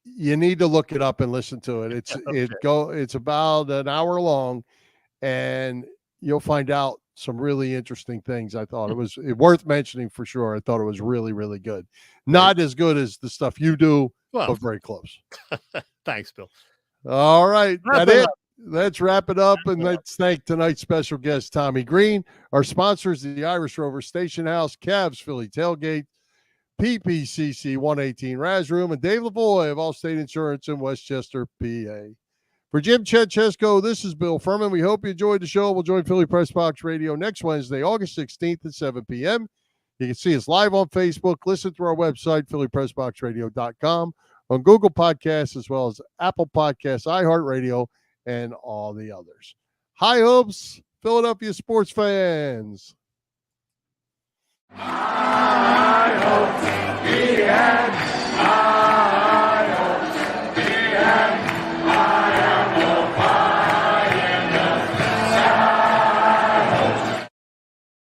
Speaker 4: You need to look it up and listen to it. It's about an hour long and you'll find out some really interesting things. I thought it was worth mentioning for sure. I thought it was really, really good. Not as good as the stuff you do, but very close.
Speaker 5: Thanks, Bill.
Speaker 4: All right. Let's wrap it up. And let's thank tonight's special guest, Tommy Greene. Our sponsors, the Irish Rover Station House, Cavs Philly Tailgate, PPCC 118 Raz Room, and Dave Lavoie of Allstate Insurance in Westchester, PA. For Jim Chechesko, this is Bill Furman. We hope you enjoyed the show. We'll join Philly Press Box Radio next Wednesday, August 16th at 7 p.m. You can see us live on Facebook, listen through our website, phillypressboxradio.com, on Google Podcasts, as well as Apple Podcasts, iHeartRadio, and all the others. High hopes, Philadelphia sports fans.
Speaker 1: High hopes he had.